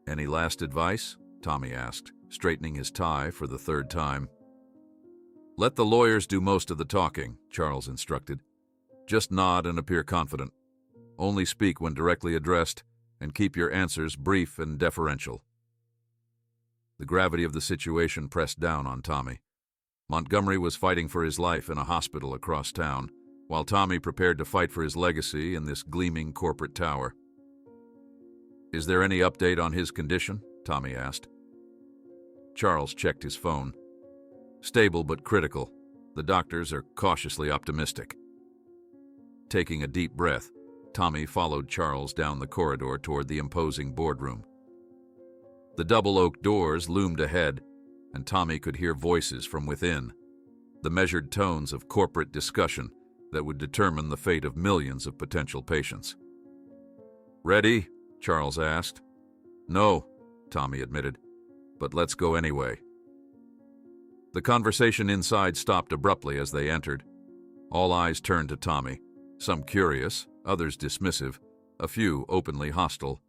Any last advice? Tommy asked, straightening his tie for the third time. Let the lawyers do most of the talking, Charles instructed. Just nod and appear confident. Only speak when directly addressed, and keep your answers brief and deferential. The gravity of the situation pressed down on Tommy. Montgomery was fighting for his life in a hospital across town, while Tommy prepared to fight for his legacy in this gleaming corporate tower. "Is there any update on his condition?" Tommy asked. Charles checked his phone. "Stable but critical. The doctors are cautiously optimistic." Taking a deep breath, Tommy followed Charles down the corridor toward the imposing boardroom. The double oak doors loomed ahead, and Tommy could hear voices from within, the measured tones of corporate discussion that would determine the fate of millions of potential patients. "Ready?" Charles asked. "No," Tommy admitted, "but let's go anyway." The conversation inside stopped abruptly as they entered. All eyes turned to Tommy, some curious, others dismissive, a few openly hostile.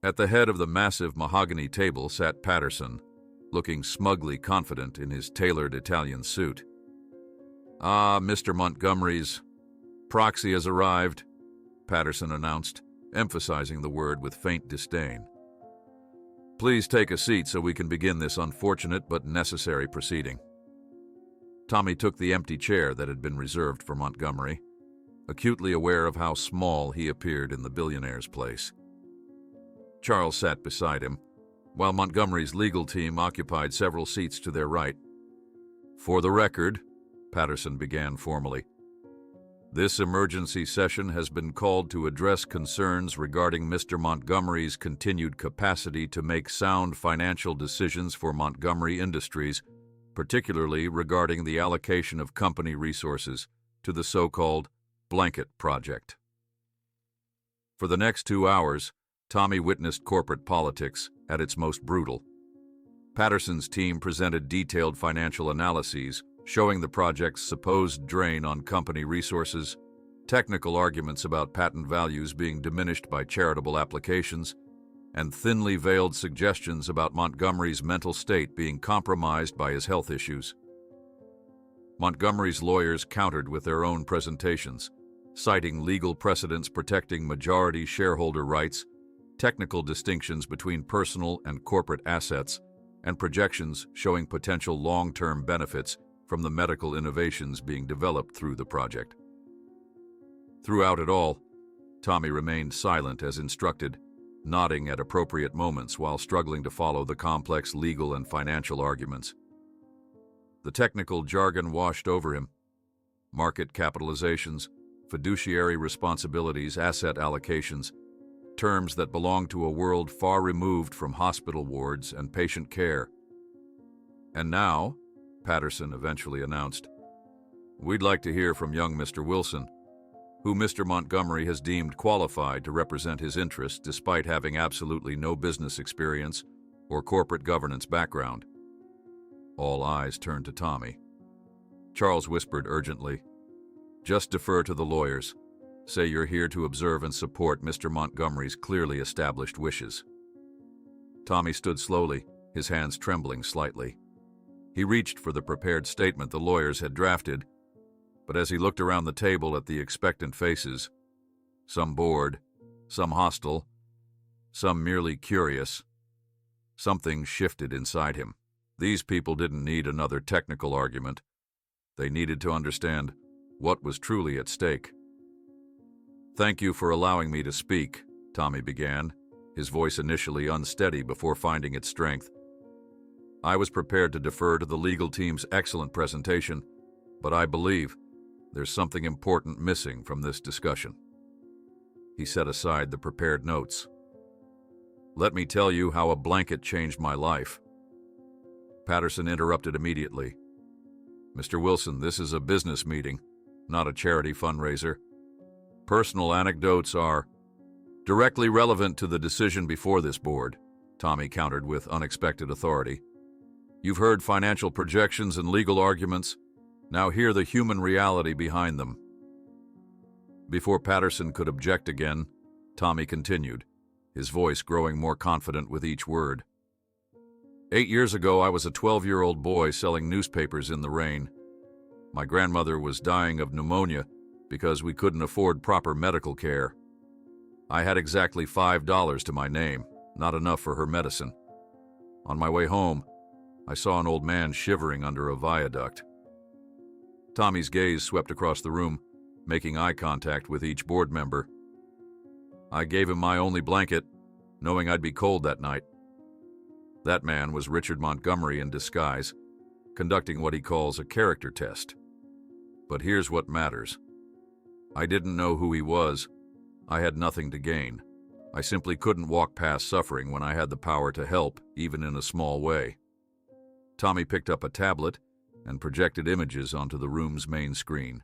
At the head of the massive mahogany table sat Patterson, looking smugly confident in his tailored Italian suit. "Ah, Mr. Montgomery's proxy has arrived," Patterson announced, emphasizing the word with faint disdain. "Please take a seat so we can begin this unfortunate but necessary proceeding." Tommy took the empty chair that had been reserved for Montgomery, acutely aware of how small he appeared in the billionaire's place. Charles sat beside him, while Montgomery's legal team occupied several seats to their right. "For the record," Patterson began formally, "this emergency session has been called to address concerns regarding Mr. Montgomery's continued capacity to make sound financial decisions for Montgomery Industries, particularly regarding the allocation of company resources to the so-called Blanket Project." For the next 2 hours, Tommy witnessed corporate politics at its most brutal. Patterson's team presented detailed financial analyses showing the project's supposed drain on company resources, technical arguments about patent values being diminished by charitable applications, and thinly veiled suggestions about Montgomery's mental state being compromised by his health issues. Montgomery's lawyers countered with their own presentations, citing legal precedents protecting majority shareholder rights, technical distinctions between personal and corporate assets, and projections showing potential long-term benefits from the medical innovations being developed through the project. Throughout it all, Tommy remained silent as instructed, nodding at appropriate moments while struggling to follow the complex legal and financial arguments. The technical jargon washed over him. Market capitalizations, fiduciary responsibilities, asset allocations, terms that belong to a world far removed from hospital wards and patient care. "And now," Patterson eventually announced, "we'd like to hear from young Mr. Wilson, who Mr. Montgomery has deemed qualified to represent his interests despite having absolutely no business experience or corporate governance background." All eyes turned to Tommy. Charles whispered urgently, "Just defer to the lawyers. Say you're here to observe and support Mr. Montgomery's clearly established wishes." Tommy stood slowly, his hands trembling slightly. He reached for the prepared statement the lawyers had drafted, but as he looked around the table at the expectant faces, some bored, some hostile, some merely curious, something shifted inside him. These people didn't need another technical argument. They needed to understand what was truly at stake. "Thank you for allowing me to speak," Tommy began, his voice initially unsteady before finding its strength. "I was prepared to defer to the legal team's excellent presentation, but I believe there's something important missing from this discussion." He set aside the prepared notes. "Let me tell you how a blanket changed my life." Patterson interrupted immediately. "Mr. Wilson, this is a business meeting, not a charity fundraiser. Personal anecdotes are directly relevant to the decision before this board," Tommy countered with unexpected authority. "You've heard financial projections and legal arguments. Now hear the human reality behind them." Before Patterson could object again, Tommy continued, his voice growing more confident with each word. 8 years ago, I was a 12-year-old boy selling newspapers in the rain. My grandmother was dying of pneumonia because we couldn't afford proper medical care. I had exactly $5 to my name, not enough for her medicine. On my way home, I saw an old man shivering under a viaduct. Tommy's gaze swept across the room, making eye contact with each board member. I gave him my only blanket, knowing I'd be cold that night. That man was Richard Montgomery in disguise, conducting what he calls a character test. But here's what matters. I didn't know who he was. I had nothing to gain. I simply couldn't walk past suffering when I had the power to help, even in a small way. Tommy picked up a tablet and projected images onto the room's main screen.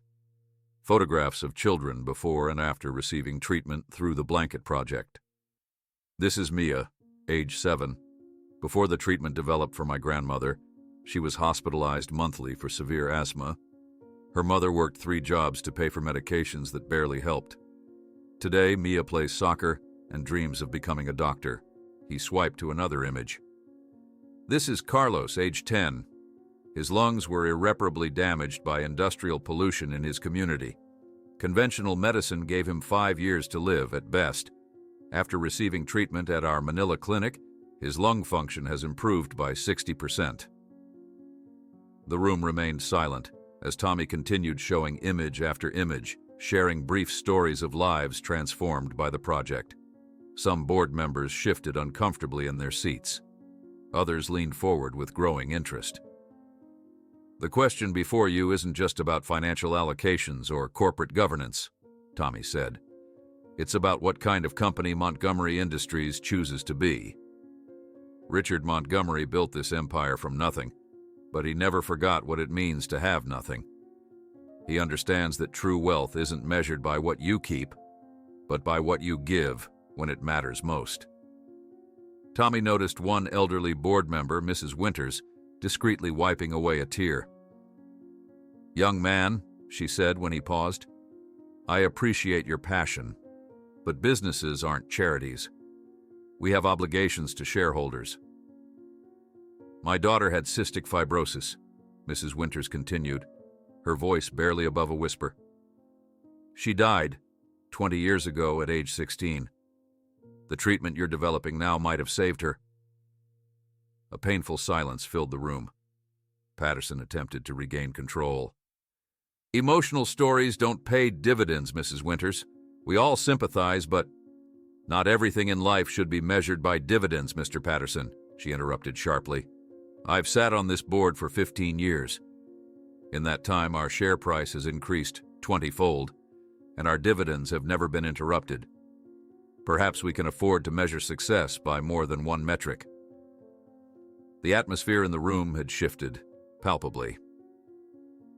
Photographs of children before and after receiving treatment through the Blanket Project. This is Mia, age 7. Before the treatment developed for my grandmother, she was hospitalized monthly for severe asthma. Her mother worked 3 jobs to pay for medications that barely helped. Today, Mia plays soccer and dreams of becoming a doctor. He swiped to another image. This is Carlos, age 10. His lungs were irreparably damaged by industrial pollution in his community. Conventional medicine gave him 5 years to live at best. After receiving treatment at our Manila clinic, his lung function has improved by 60%. The room remained silent as Tommy continued showing image after image, sharing brief stories of lives transformed by the project. Some board members shifted uncomfortably in their seats. Others leaned forward with growing interest. The question before you isn't just about financial allocations or corporate governance, Tommy said. It's about what kind of company Montgomery Industries chooses to be. Richard Montgomery built this empire from nothing, but he never forgot what it means to have nothing. He understands that true wealth isn't measured by what you keep, but by what you give when it matters most. Tommy noticed one elderly board member, Mrs. Winters, discreetly wiping away a tear. "Young man," she said when he paused, "I appreciate your passion, but businesses aren't charities. We have obligations to shareholders." "My daughter had cystic fibrosis," Mrs. Winters continued, her voice barely above a whisper. "She died 20 years ago at age 16. The treatment you're developing now might have saved her." A painful silence filled the room. Patterson attempted to regain control. "Emotional stories don't pay dividends, Mrs. Winters. We all sympathize, but not everything in life should be measured by dividends, Mr. Patterson," she interrupted sharply. "I've sat on this board for 15 years. In that time, our share price has increased 20-fold, and our dividends have never been interrupted. Perhaps we can afford to measure success by more than one metric." The atmosphere in the room had shifted, palpably.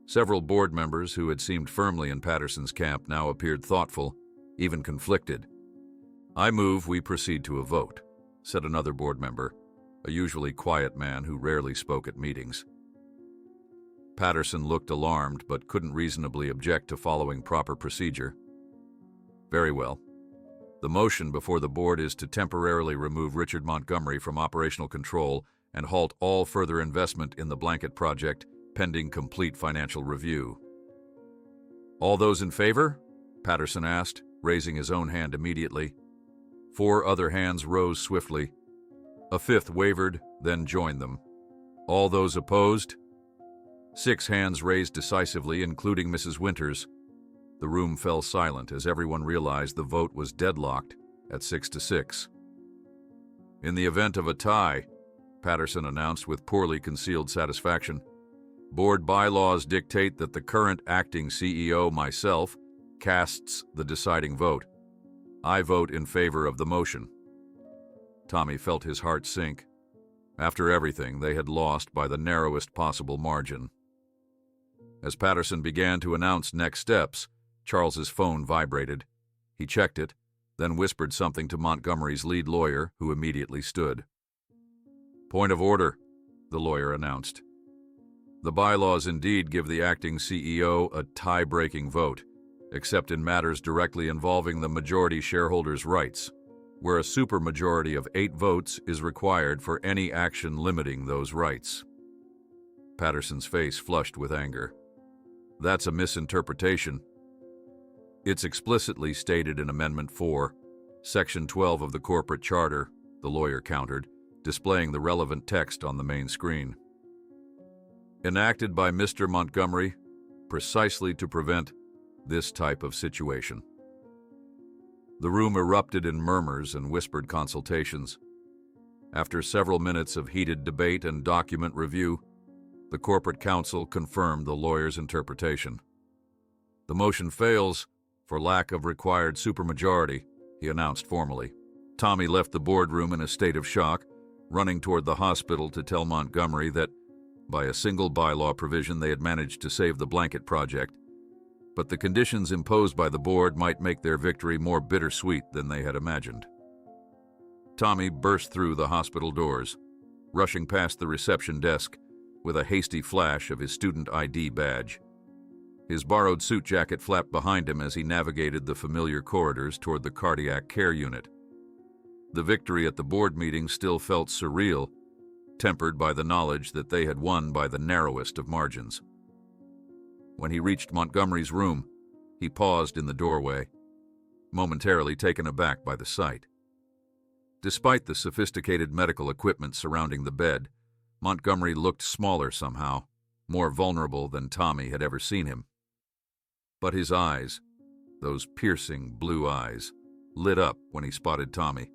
Several board members who had seemed firmly in Patterson's camp now appeared thoughtful, even conflicted. "I move we proceed to a vote," said another board member, a usually quiet man who rarely spoke at meetings. Patterson looked alarmed but couldn't reasonably object to following proper procedure. "Very well. The motion before the board is to temporarily remove Richard Montgomery from operational control and halt all further investment in the Blanket Project pending complete financial review." "All those in favor?" Patterson asked, raising his own hand immediately. 4 other hands rose swiftly. A 5th wavered, then joined them. "All those opposed?" 6 hands raised decisively, including Mrs. Winters. The room fell silent as everyone realized the vote was deadlocked at 6-6. "In the event of a tie," Patterson announced with poorly concealed satisfaction, "board bylaws dictate that the current acting CEO, myself, casts the deciding vote. I vote in favor of the motion." Tommy felt his heart sink. After everything, they had lost by the narrowest possible margin. As Patterson began to announce next steps, Charles's phone vibrated. He checked it, then whispered something to Montgomery's lead lawyer, who immediately stood. "Point of order," the lawyer announced. "The bylaws indeed give the acting CEO a tie-breaking vote, except in matters directly involving the majority shareholders' rights, where a supermajority of 8 votes is required for any action limiting those rights." Patterson's face flushed with anger. "That's a misinterpretation." "It's explicitly stated in Amendment 4, Section 12 of the Corporate Charter," the lawyer countered, displaying the relevant text on the main screen. "Enacted by Mr. Montgomery, precisely to prevent this type of situation. The room erupted in murmurs and whispered consultations. After several minutes of heated debate and document review, the corporate counsel confirmed the lawyer's interpretation. The motion fails for lack of required supermajority, he announced formally. Tommy left the boardroom in a state of shock, running toward the hospital to tell Montgomery that, by a single bylaw provision, they had managed to save the blanket project, but the conditions imposed by the board might make their victory more bittersweet than they had imagined. Tommy burst through the hospital doors, rushing past the reception desk with a hasty flash of his student ID badge. His borrowed suit jacket flapped behind him as he navigated the familiar corridors toward the cardiac care unit. The victory at the board meeting still felt surreal, tempered by the knowledge that they had won by the narrowest of margins. When he reached Montgomery's room, he paused in the doorway, momentarily taken aback by the sight. Despite the sophisticated medical equipment surrounding the bed, Montgomery looked smaller somehow, more vulnerable than Tommy had ever seen him. But his eyes, those piercing blue eyes, lit up when he spotted Tommy.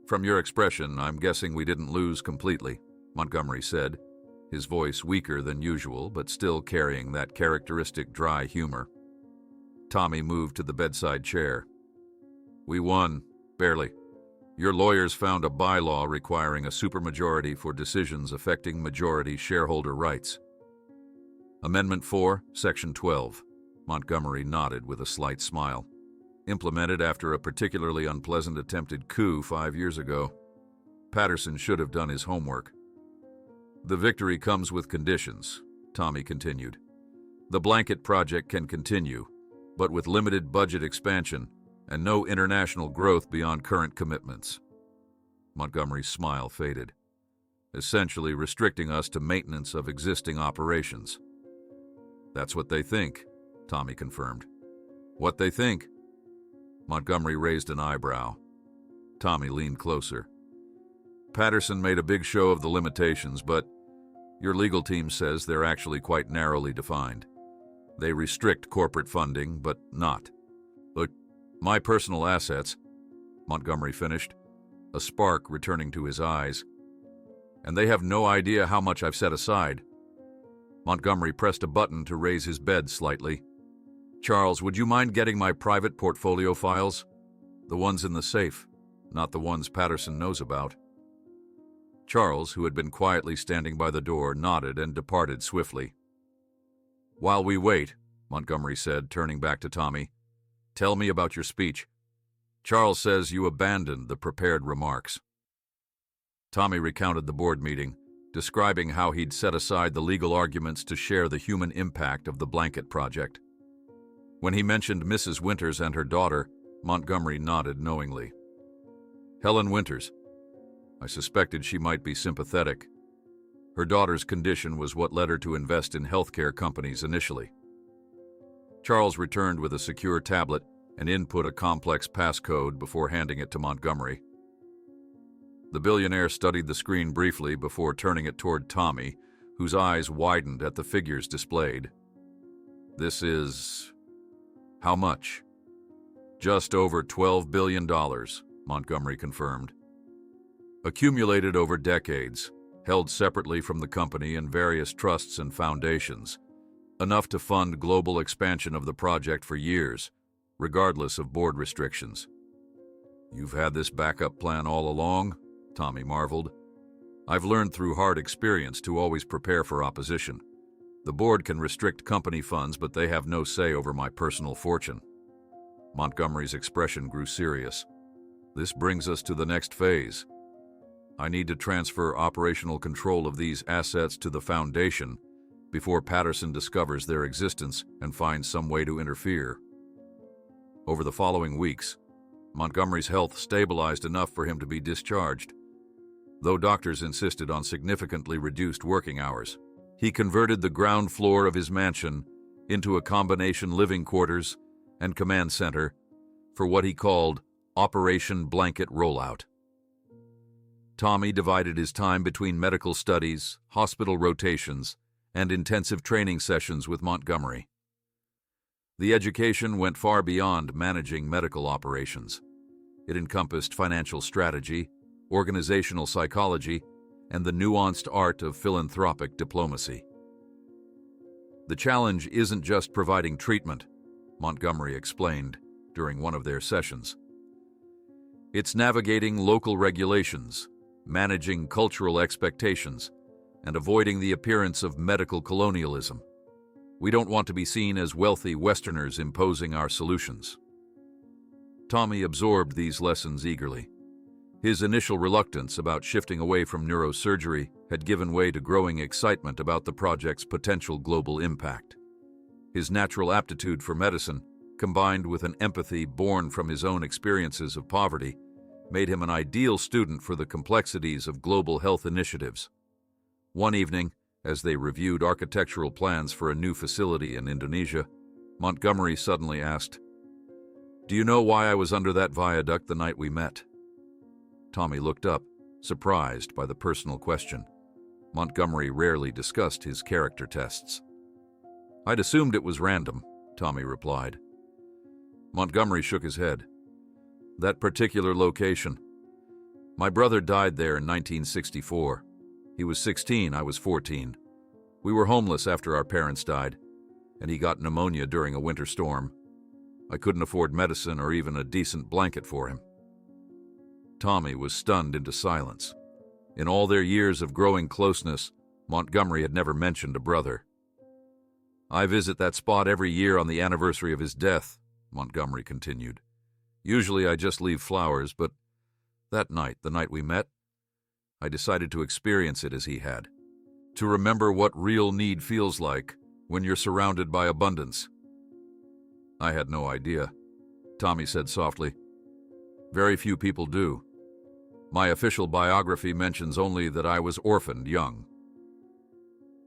"From your expression, I'm guessing we didn't lose completely," Montgomery said, his voice weaker than usual but still carrying that characteristic dry humor. Tommy moved to the bedside chair. "We won, barely. Your lawyers found a bylaw requiring a supermajority for decisions affecting majority shareholder rights. Amendment 4, Section 12. Montgomery nodded with a slight smile. Implemented after a particularly unpleasant attempted coup 5 years ago. Patterson should have done his homework. The victory comes with conditions, Tommy continued. The blanket project can continue, but with limited budget expansion and no international growth beyond current commitments. Montgomery's smile faded, essentially restricting us to maintenance of existing operations. That's what they think, Tommy confirmed. What they think? Montgomery raised an eyebrow. Tommy leaned closer. Patterson made a big show of the limitations, but your legal team says they're actually quite narrowly defined. They restrict corporate funding, but not. Look, my personal assets, Montgomery finished, a spark returning to his eyes. And they have no idea how much I've set aside. Montgomery pressed a button to raise his bed slightly. Charles, would you mind getting my private portfolio files? The ones in the safe, not the ones Patterson knows about. Charles, who had been quietly standing by the door, nodded and departed swiftly. While we wait, Montgomery said, turning back to Tommy, tell me about your speech. Charles says you abandoned the prepared remarks. Tommy recounted the board meeting, describing how he'd set aside the legal arguments to share the human impact of the blanket project. When he mentioned Mrs. Winters and her daughter, Montgomery nodded knowingly. Helen Winters. I suspected she might be sympathetic. Her daughter's condition was what led her to invest in healthcare companies initially. Charles returned with a secure tablet and input a complex passcode before handing it to Montgomery. The billionaire studied the screen briefly before turning it toward Tommy, whose eyes widened at the figures displayed. This is... how much? Just over $12 billion, Montgomery confirmed. Accumulated over decades, held separately from the company in various trusts and foundations, enough to fund global expansion of the project for years, regardless of board restrictions. You've had this backup plan all along? Tommy marveled. I've learned through hard experience to always prepare for opposition. The board can restrict company funds, but they have no say over my personal fortune. Montgomery's expression grew serious. This brings us to the next phase. I need to transfer operational control of these assets to the Foundation before Patterson discovers their existence and finds some way to interfere. Over the following weeks, Montgomery's health stabilized enough for him to be discharged. Though doctors insisted on significantly reduced working hours, he converted the ground floor of his mansion into a combination living quarters and command center for what he called Operation Blanket Rollout. Tommy divided his time between medical studies, hospital rotations, and intensive training sessions with Montgomery. The education went far beyond managing medical operations. It encompassed financial strategy, organizational psychology, and the nuanced art of philanthropic diplomacy. The challenge isn't just providing treatment, Montgomery explained during one of their sessions. It's navigating local regulations, managing cultural expectations, and avoiding the appearance of medical colonialism. We don't want to be seen as wealthy Westerners imposing our solutions. Tommy absorbed these lessons eagerly. His initial reluctance about shifting away from neurosurgery had given way to growing excitement about the project's potential global impact. His natural aptitude for medicine, combined with an empathy born from his own experiences of poverty, made him an ideal student for the complexities of global health initiatives. One evening, as they reviewed architectural plans for a new facility in Indonesia, Montgomery suddenly asked, "Do you know why I was under that viaduct the night we met?" Tommy looked up, surprised by the personal question. Montgomery rarely discussed his character tests. "I'd assumed it was random," Tommy replied. Montgomery shook his head. "That particular location. My brother died there in 1964. He was 16, I was 14. We were homeless after our parents died, and he got pneumonia during a winter storm. I couldn't afford medicine or even a decent blanket for him." Tommy was stunned into silence. In all their years of growing closeness, Montgomery had never mentioned a brother. "I visit that spot every year on the anniversary of his death," Montgomery continued. "Usually I just leave flowers, but that night, the night we met, I decided to experience it as he had. To remember what real need feels like when you're surrounded by abundance." "I had no idea," Tommy said softly. "Very few people do. My official biography mentions only that I was orphaned young."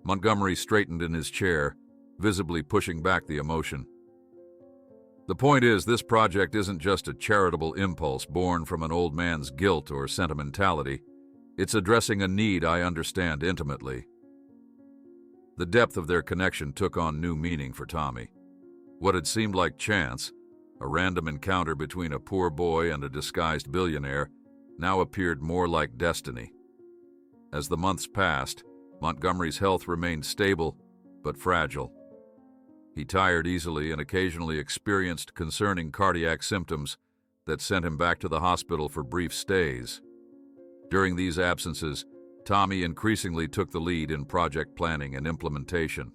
Montgomery straightened in his chair, visibly pushing back the emotion. "The point is, this project isn't just a charitable impulse born from an old man's guilt or sentimentality. It's addressing a need I understand intimately." The depth of their connection took on new meaning for Tommy. What had seemed like chance, a random encounter between a poor boy and a disguised billionaire, now appeared more like destiny. As the months passed, Montgomery's health remained stable but fragile. He tired easily and occasionally experienced concerning cardiac symptoms that sent him back to the hospital for brief stays. During these absences, Tommy increasingly took the lead in project planning and implementation.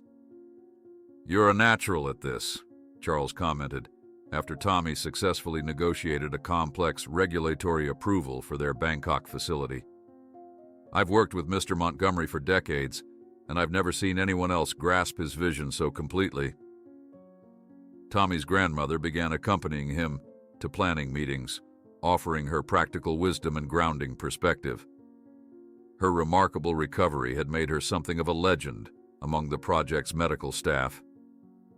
"You're a natural at this," Charles commented, after Tommy successfully negotiated a complex regulatory approval for their Bangkok facility. "I've worked with Mr. Montgomery for decades, and I've never seen anyone else grasp his vision so completely." Tommy's grandmother began accompanying him to planning meetings, offering her practical wisdom and grounding perspective. Her remarkable recovery had made her something of a legend among the project's medical staff,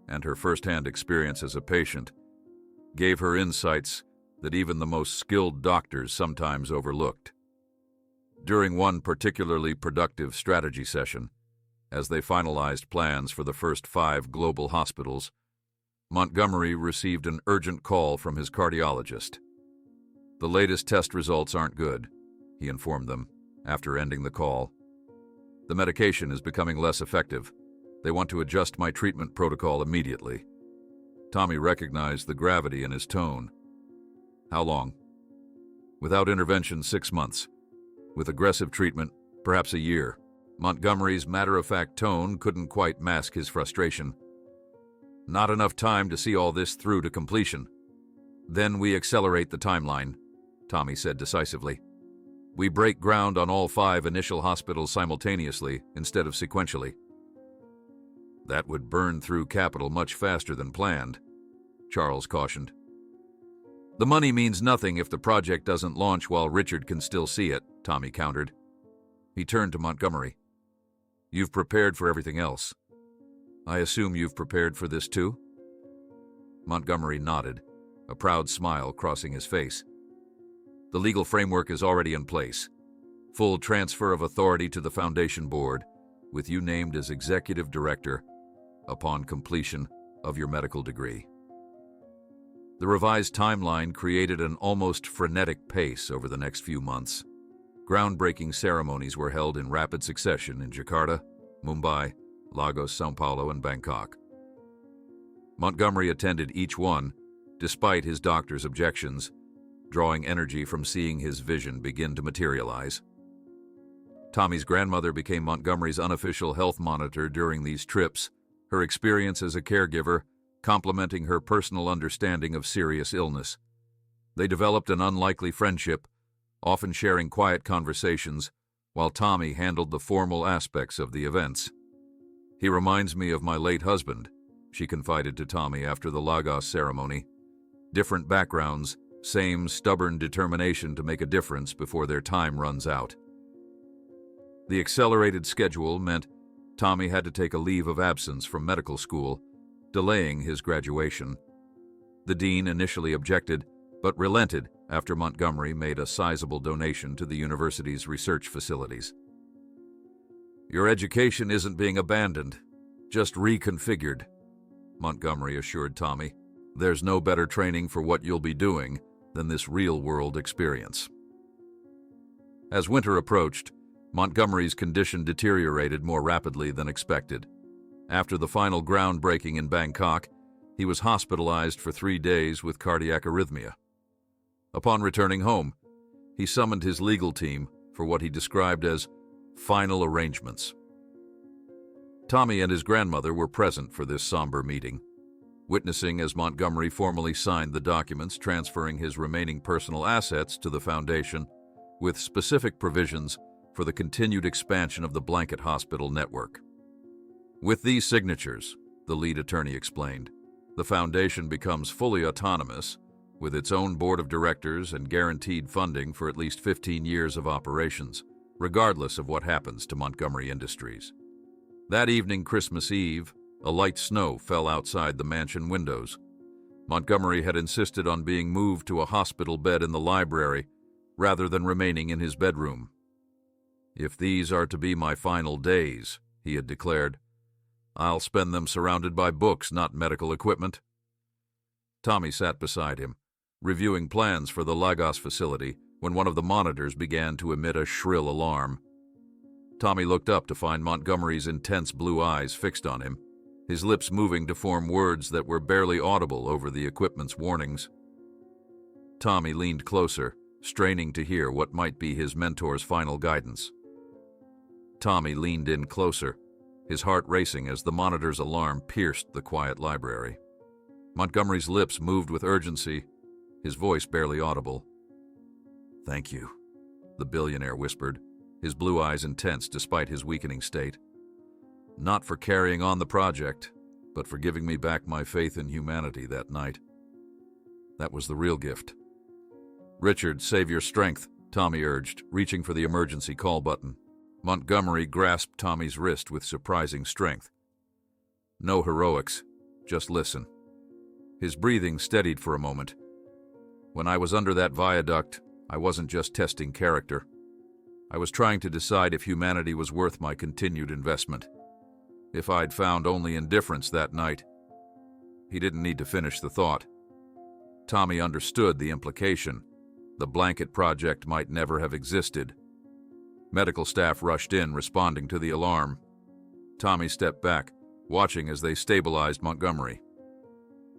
and her first-hand experience as a patient gave her insights that even the most skilled doctors sometimes overlooked. During one particularly productive strategy session, as they finalized plans for the first 5 global hospitals, Montgomery received an urgent call from his cardiologist. "The latest test results aren't good," he informed them after ending the call. "The medication is becoming less effective. They want to adjust my treatment protocol immediately." Tommy recognized the gravity in his tone. "How long?" "Without intervention, 6 months. With aggressive treatment, perhaps a year." Montgomery's matter-of-fact tone couldn't quite mask his frustration. "Not enough time to see all this through to completion." "Then we accelerate the timeline," Tommy said decisively. "We break ground on all 5 initial hospitals simultaneously instead of sequentially." "That would burn through capital much faster than planned," Charles cautioned. "The money means nothing if the project doesn't launch while Richard can still see it," Tommy countered. He turned to Montgomery. "You've prepared for everything else. I assume you've prepared for this too?" Montgomery nodded, a proud smile crossing his face. "The legal framework is already in place. Full transfer of authority to the Foundation Board, with you named as Executive Director upon completion of your medical degree." The revised timeline created an almost frenetic pace over the next few months. Groundbreaking ceremonies were held in rapid succession in Jakarta, Mumbai, Lagos, São Paulo, and Bangkok. Montgomery attended each one, despite his doctor's objections, drawing energy from seeing his vision begin to materialize. Tommy's grandmother became Montgomery's unofficial health monitor during these trips, her experience as a caregiver complementing her personal understanding of serious illness. They developed an unlikely friendship, often sharing quiet conversations, while Tommy handled the formal aspects of the events. "He reminds me of my late husband," she confided to Tommy after the Lagos ceremony. "Different backgrounds, same stubborn determination to make a difference before their time runs out." The accelerated schedule meant Tommy had to take a leave of absence from medical school, delaying his graduation. The dean initially objected, but relented after Montgomery made a sizable donation to the university's research facilities. "Your education isn't being abandoned, just reconfigured," Montgomery assured Tommy. "There's no better training for what you'll be doing than this real-world experience." As winter approached, Montgomery's condition deteriorated more rapidly than expected. After the final groundbreaking in Bangkok, he was hospitalized for 3 days with cardiac arrhythmia. Upon returning home, he summoned his legal team for what he described as final arrangements. Tommy and his grandmother were present for this somber meeting, witnessing as Montgomery formally signed the documents transferring his remaining personal assets to the foundation, with specific provisions for the continued expansion of the Blanket Hospital network. "With these signatures," the lead attorney explained, "the foundation becomes fully autonomous, with its own board of directors and guaranteed funding for at least 15 years of operations, regardless of what happens to Montgomery Industries." That evening, Christmas Eve, a light snow fell outside the mansion windows. Montgomery had insisted on being moved to a hospital bed in the library rather than remaining in his bedroom. "If these are to be my final days," he had declared, "I'll spend them surrounded by books, not medical equipment." Tommy sat beside him, reviewing plans for the Lagos facility, when one of the monitors began to emit a shrill alarm. Tommy looked up to find Montgomery's intense blue eyes fixed on him, his lips moving to form words that were barely audible over the equipment's warnings. Tommy leaned closer, straining to hear what might be his mentor's final guidance. Tommy leaned in closer, his heart racing as the monitor's alarm pierced the quiet library. Montgomery's lips moved with urgency, his voice barely audible. "Thank you," the billionaire whispered, his blue eyes intense despite his weakening state. "Not for carrying on the project, but for giving me back my faith in humanity that night. That was the real gift." "Richard, save your strength," Tommy urged, reaching for the emergency call button. Montgomery grasped Tommy's wrist with surprising strength. "No heroics, just listen." His breathing steadied for a moment. "When I was under that viaduct, I wasn't just testing character. I was trying to decide if humanity was worth my continued investment. If I'd found only indifference that night." He didn't need to finish the thought. Tommy understood the implication. The Blanket Project might never have existed. Medical staff rushed in, responding to the alarm. Tommy stepped back, watching as they stabilized Montgomery.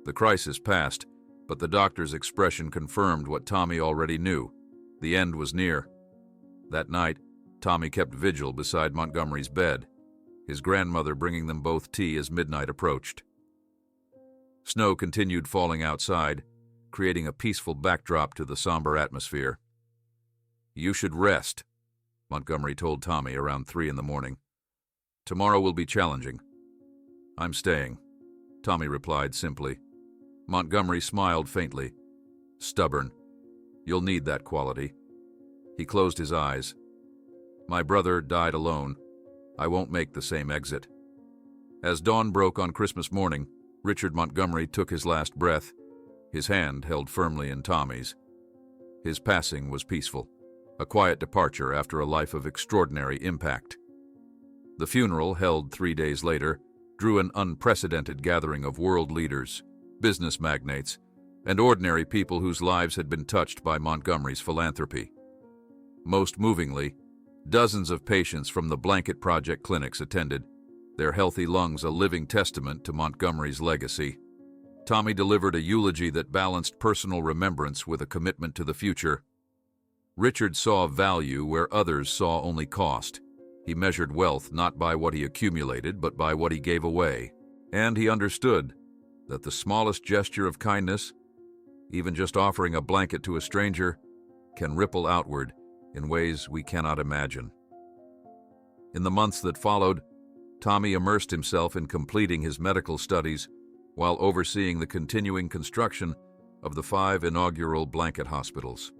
The crisis passed, but the doctor's expression confirmed what Tommy already knew. The end was near. That night, Tommy kept vigil beside Montgomery's bed, his grandmother bringing them both tea as midnight approached. Snow continued falling outside, creating a peaceful backdrop to the somber atmosphere. "You should rest," Montgomery told Tommy around 3 in the morning. "Tomorrow will be challenging." "I'm staying," Tommy replied simply. Montgomery smiled faintly. "Stubborn. You'll need that quality." He closed his eyes. "My brother died alone. I won't make the same exit." As dawn broke on Christmas morning, Richard Montgomery took his last breath, his hand held firmly in Tommy's. His passing was peaceful, a quiet departure after a life of extraordinary impact. The funeral, held 3 days later, drew an unprecedented gathering of world leaders, business magnates, and ordinary people whose lives had been touched by Montgomery's philanthropy. Most movingly, dozens of patients from the Blanket Project clinics attended, their healthy lungs a living testament to Montgomery's legacy. Tommy delivered a eulogy that balanced personal remembrance with a commitment to the future. Richard saw value where others saw only cost. He measured wealth not by what he accumulated, but by what he gave away. And he understood that the smallest gesture of kindness, even just offering a blanket to a stranger, can ripple outward in ways we cannot imagine. In the months that followed, Tommy immersed himself in completing his medical studies while overseeing the continuing construction of the 5 inaugural blanket hospitals.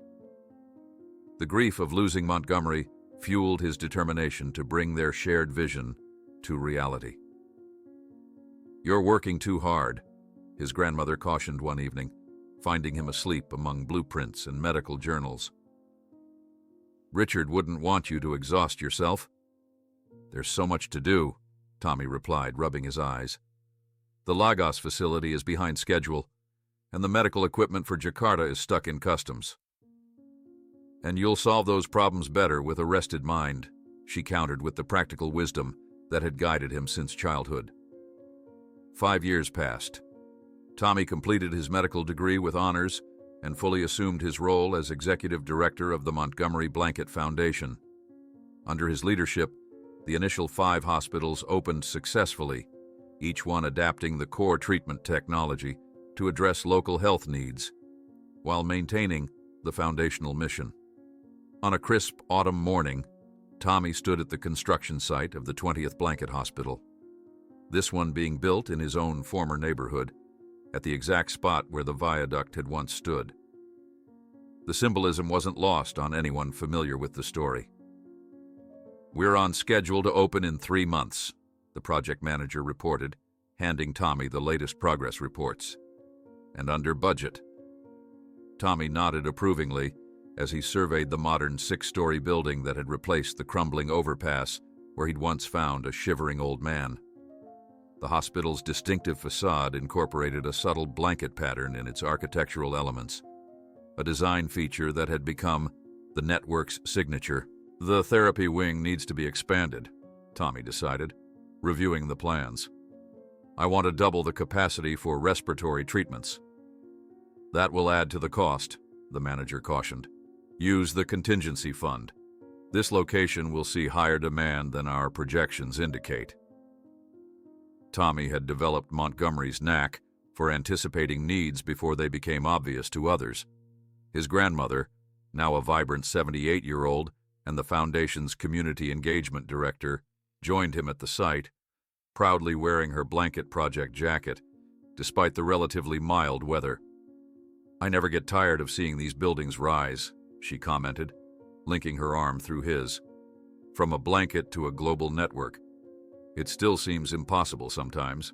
The grief of losing Montgomery fueled his determination to bring their shared vision to reality. "You're working too hard," his grandmother cautioned one evening, finding him asleep among blueprints and medical journals. "Richard wouldn't want you to exhaust yourself." "There's so much to do," Tommy replied, rubbing his eyes. "The Lagos facility is behind schedule, and the medical equipment for Jakarta is stuck in customs." "And you'll solve those problems better with a rested mind," she countered with the practical wisdom that had guided him since childhood. 5 years passed. Tommy completed his medical degree with honors and fully assumed his role as executive director of the Montgomery Blanket Foundation. Under his leadership, the initial 5 hospitals opened successfully, each one adapting the core treatment technology to address local health needs, while maintaining the foundational mission. On a crisp autumn morning, Tommy stood at the construction site of the 20th Blanket Hospital, this one being built in his own former neighborhood, at the exact spot where the viaduct had once stood. The symbolism wasn't lost on anyone familiar with the story. "We're on schedule to open in 3 months, the project manager reported, handing Tommy the latest progress reports. "And under budget." Tommy nodded approvingly as he surveyed the modern 6-story building that had replaced the crumbling overpass where he'd once found a shivering old man. The hospital's distinctive facade incorporated a subtle blanket pattern in its architectural elements, a design feature that had become the network's signature. "The therapy wing needs to be expanded," Tommy decided, reviewing the plans. "I want to double the capacity for respiratory treatments." "That will add to the cost," the manager cautioned. "Use the contingency fund. This location will see higher demand than our projections indicate." Tommy had developed Montgomery's knack for anticipating needs before they became obvious to others. His grandmother, now a vibrant 78-year-old and the foundation's community engagement director, joined him at the site, proudly wearing her blanket project jacket, despite the relatively mild weather. "I never get tired of seeing these buildings rise," she commented, linking her arm through his. "From a blanket to a global network. It still seems impossible sometimes."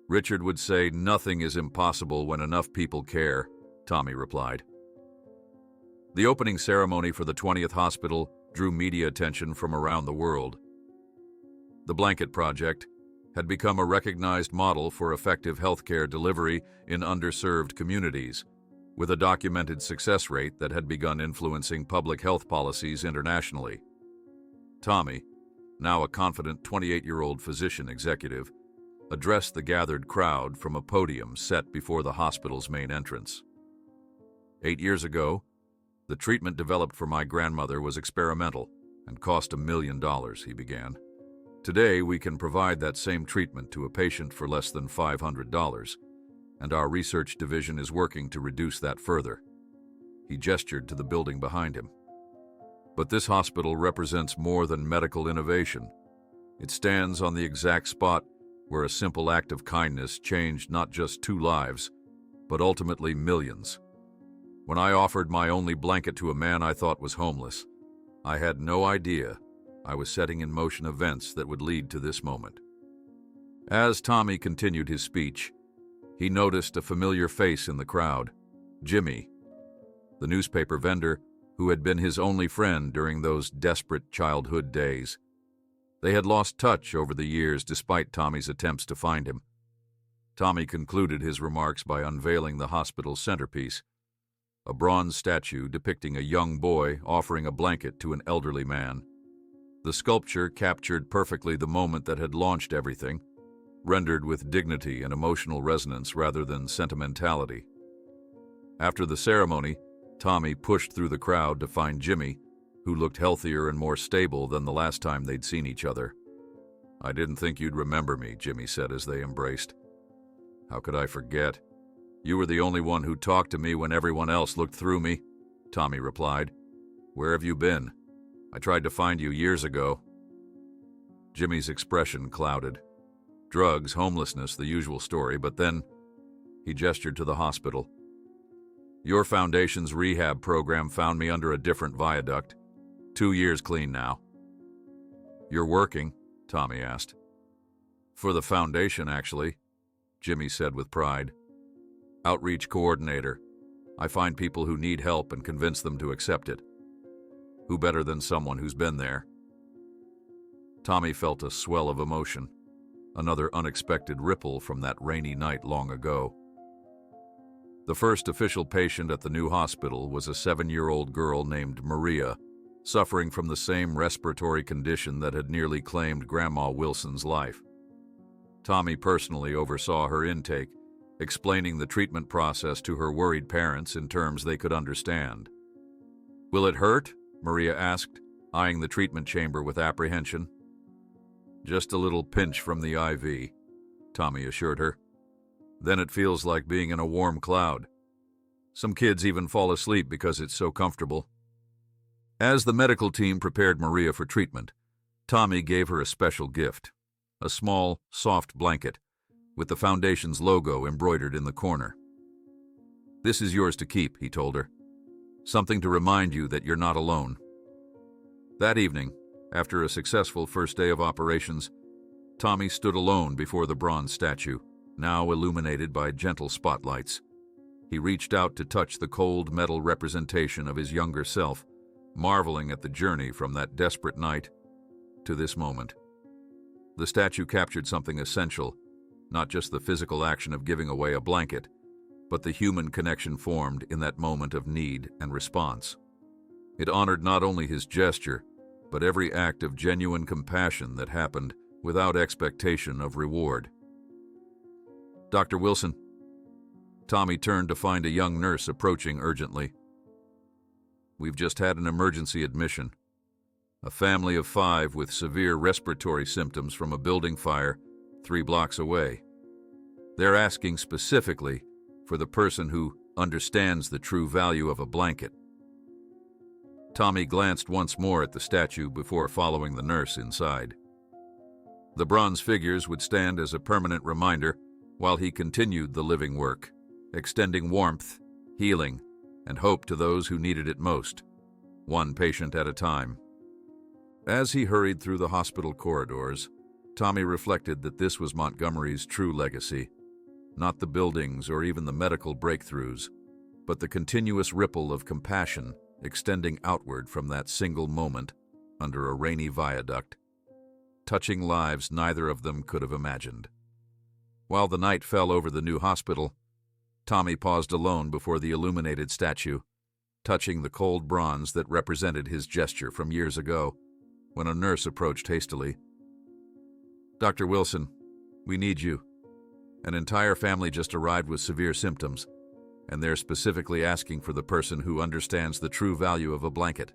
"Richard would say nothing is impossible when enough people care," Tommy replied. The opening ceremony for the 20th hospital drew media attention from around the world. The Blanket Project had become a recognized model for effective healthcare delivery in underserved communities, with a documented success rate that had begun influencing public health policies internationally. Tommy, now a confident 28-year-old physician executive, addressed the gathered crowd from a podium set before the hospital's main entrance. 8 years ago, the treatment developed for my grandmother was experimental and cost $1 million, he began. Today, we can provide that same treatment to a patient for less than $500, and our research division is working to reduce that further. He gestured to the building behind him. But this hospital represents more than medical innovation. It stands on the exact spot where a simple act of kindness changed not just 2 lives, but ultimately millions. When I offered my only blanket to a man I thought was homeless, I had no idea I was setting in motion events that would lead to this moment. As Tommy continued his speech, he noticed a familiar face in the crowd, Jimmy, the newspaper vendor who had been his only friend during those desperate childhood days. They had lost touch over the years despite Tommy's attempts to find him. Tommy concluded his remarks by unveiling the hospital's centerpiece, a bronze statue depicting a young boy offering a blanket to an elderly man. The sculpture captured perfectly the moment that had launched everything, rendered with dignity and emotional resonance rather than sentimentality. After the ceremony, Tommy pushed through the crowd to find Jimmy, who looked healthier and more stable than the last time they'd seen each other. "I didn't think you'd remember me," Jimmy said as they embraced. "How could I forget? You were the only one who talked to me when everyone else looked through me," Tommy replied. "Where have you been? I tried to find you years ago." Jimmy's expression clouded. Drugs, homelessness, the usual story, but then he gestured to the hospital. "Your foundation's rehab program found me under a different viaduct. 2 years clean now." "You're working?" Tommy asked. "For the foundation, actually," Jimmy said with pride. "Outreach coordinator. I find people who need help and convince them to accept it. Who better than someone who's been there?" Tommy felt a swell of emotion, another unexpected ripple from that rainy night long ago. The first official patient at the new hospital was a 7-year-old girl named Maria, suffering from the same respiratory condition that had nearly claimed Grandma Wilson's life. Tommy personally oversaw her intake, explaining the treatment process to her worried parents in terms they could understand. "Will it hurt?" Maria asked, eyeing the treatment chamber with apprehension. "Just a little pinch from the IV," Tommy assured her. "Then it feels like being in a warm cloud. Some kids even fall asleep because it's so comfortable." As the medical team prepared Maria for treatment, Tommy gave her a special gift, a small, soft blanket with the foundation's logo embroidered in the corner. "This is yours to keep," he told her. "Something to remind you that you're not alone." That evening, after a successful first day of operations, Tommy stood alone before the bronze statue, now illuminated by gentle spotlights. He reached out to touch the cold metal representation of his younger self, marveling at the journey from that desperate night to this moment. The statue captured something essential, not just the physical action of giving away a blanket, but the human connection formed in that moment of need and response. It honored not only his gesture, but every act of genuine compassion that happened without expectation of reward. "Dr. Wilson." Tommy turned to find a young nurse approaching urgently. "We've just had an emergency admission. A family of 5 with severe respiratory symptoms from a building fire 3 blocks away. They're asking specifically for the person who understands the true value of a blanket." Tommy glanced once more at the statue before following the nurse inside. The bronze figures would stand as a permanent reminder while he continued the living work, extending warmth, healing, and hope to those who needed it most, one patient at a time. As he hurried through the hospital corridors, Tommy reflected that this was Montgomery's true legacy, not the buildings or even the medical breakthroughs, but the continuous ripple of compassion extending outward from that single moment under a rainy viaduct, touching lives neither of them could have imagined. While the night fell over the new hospital, Tommy paused alone before the illuminated statue, touching the cold bronze that represented his gesture from years ago, when a nurse approached hastily. "Dr. Wilson, we need you. An entire family just arrived with severe symptoms, and they're specifically asking for the person who understands the true value of a blanket."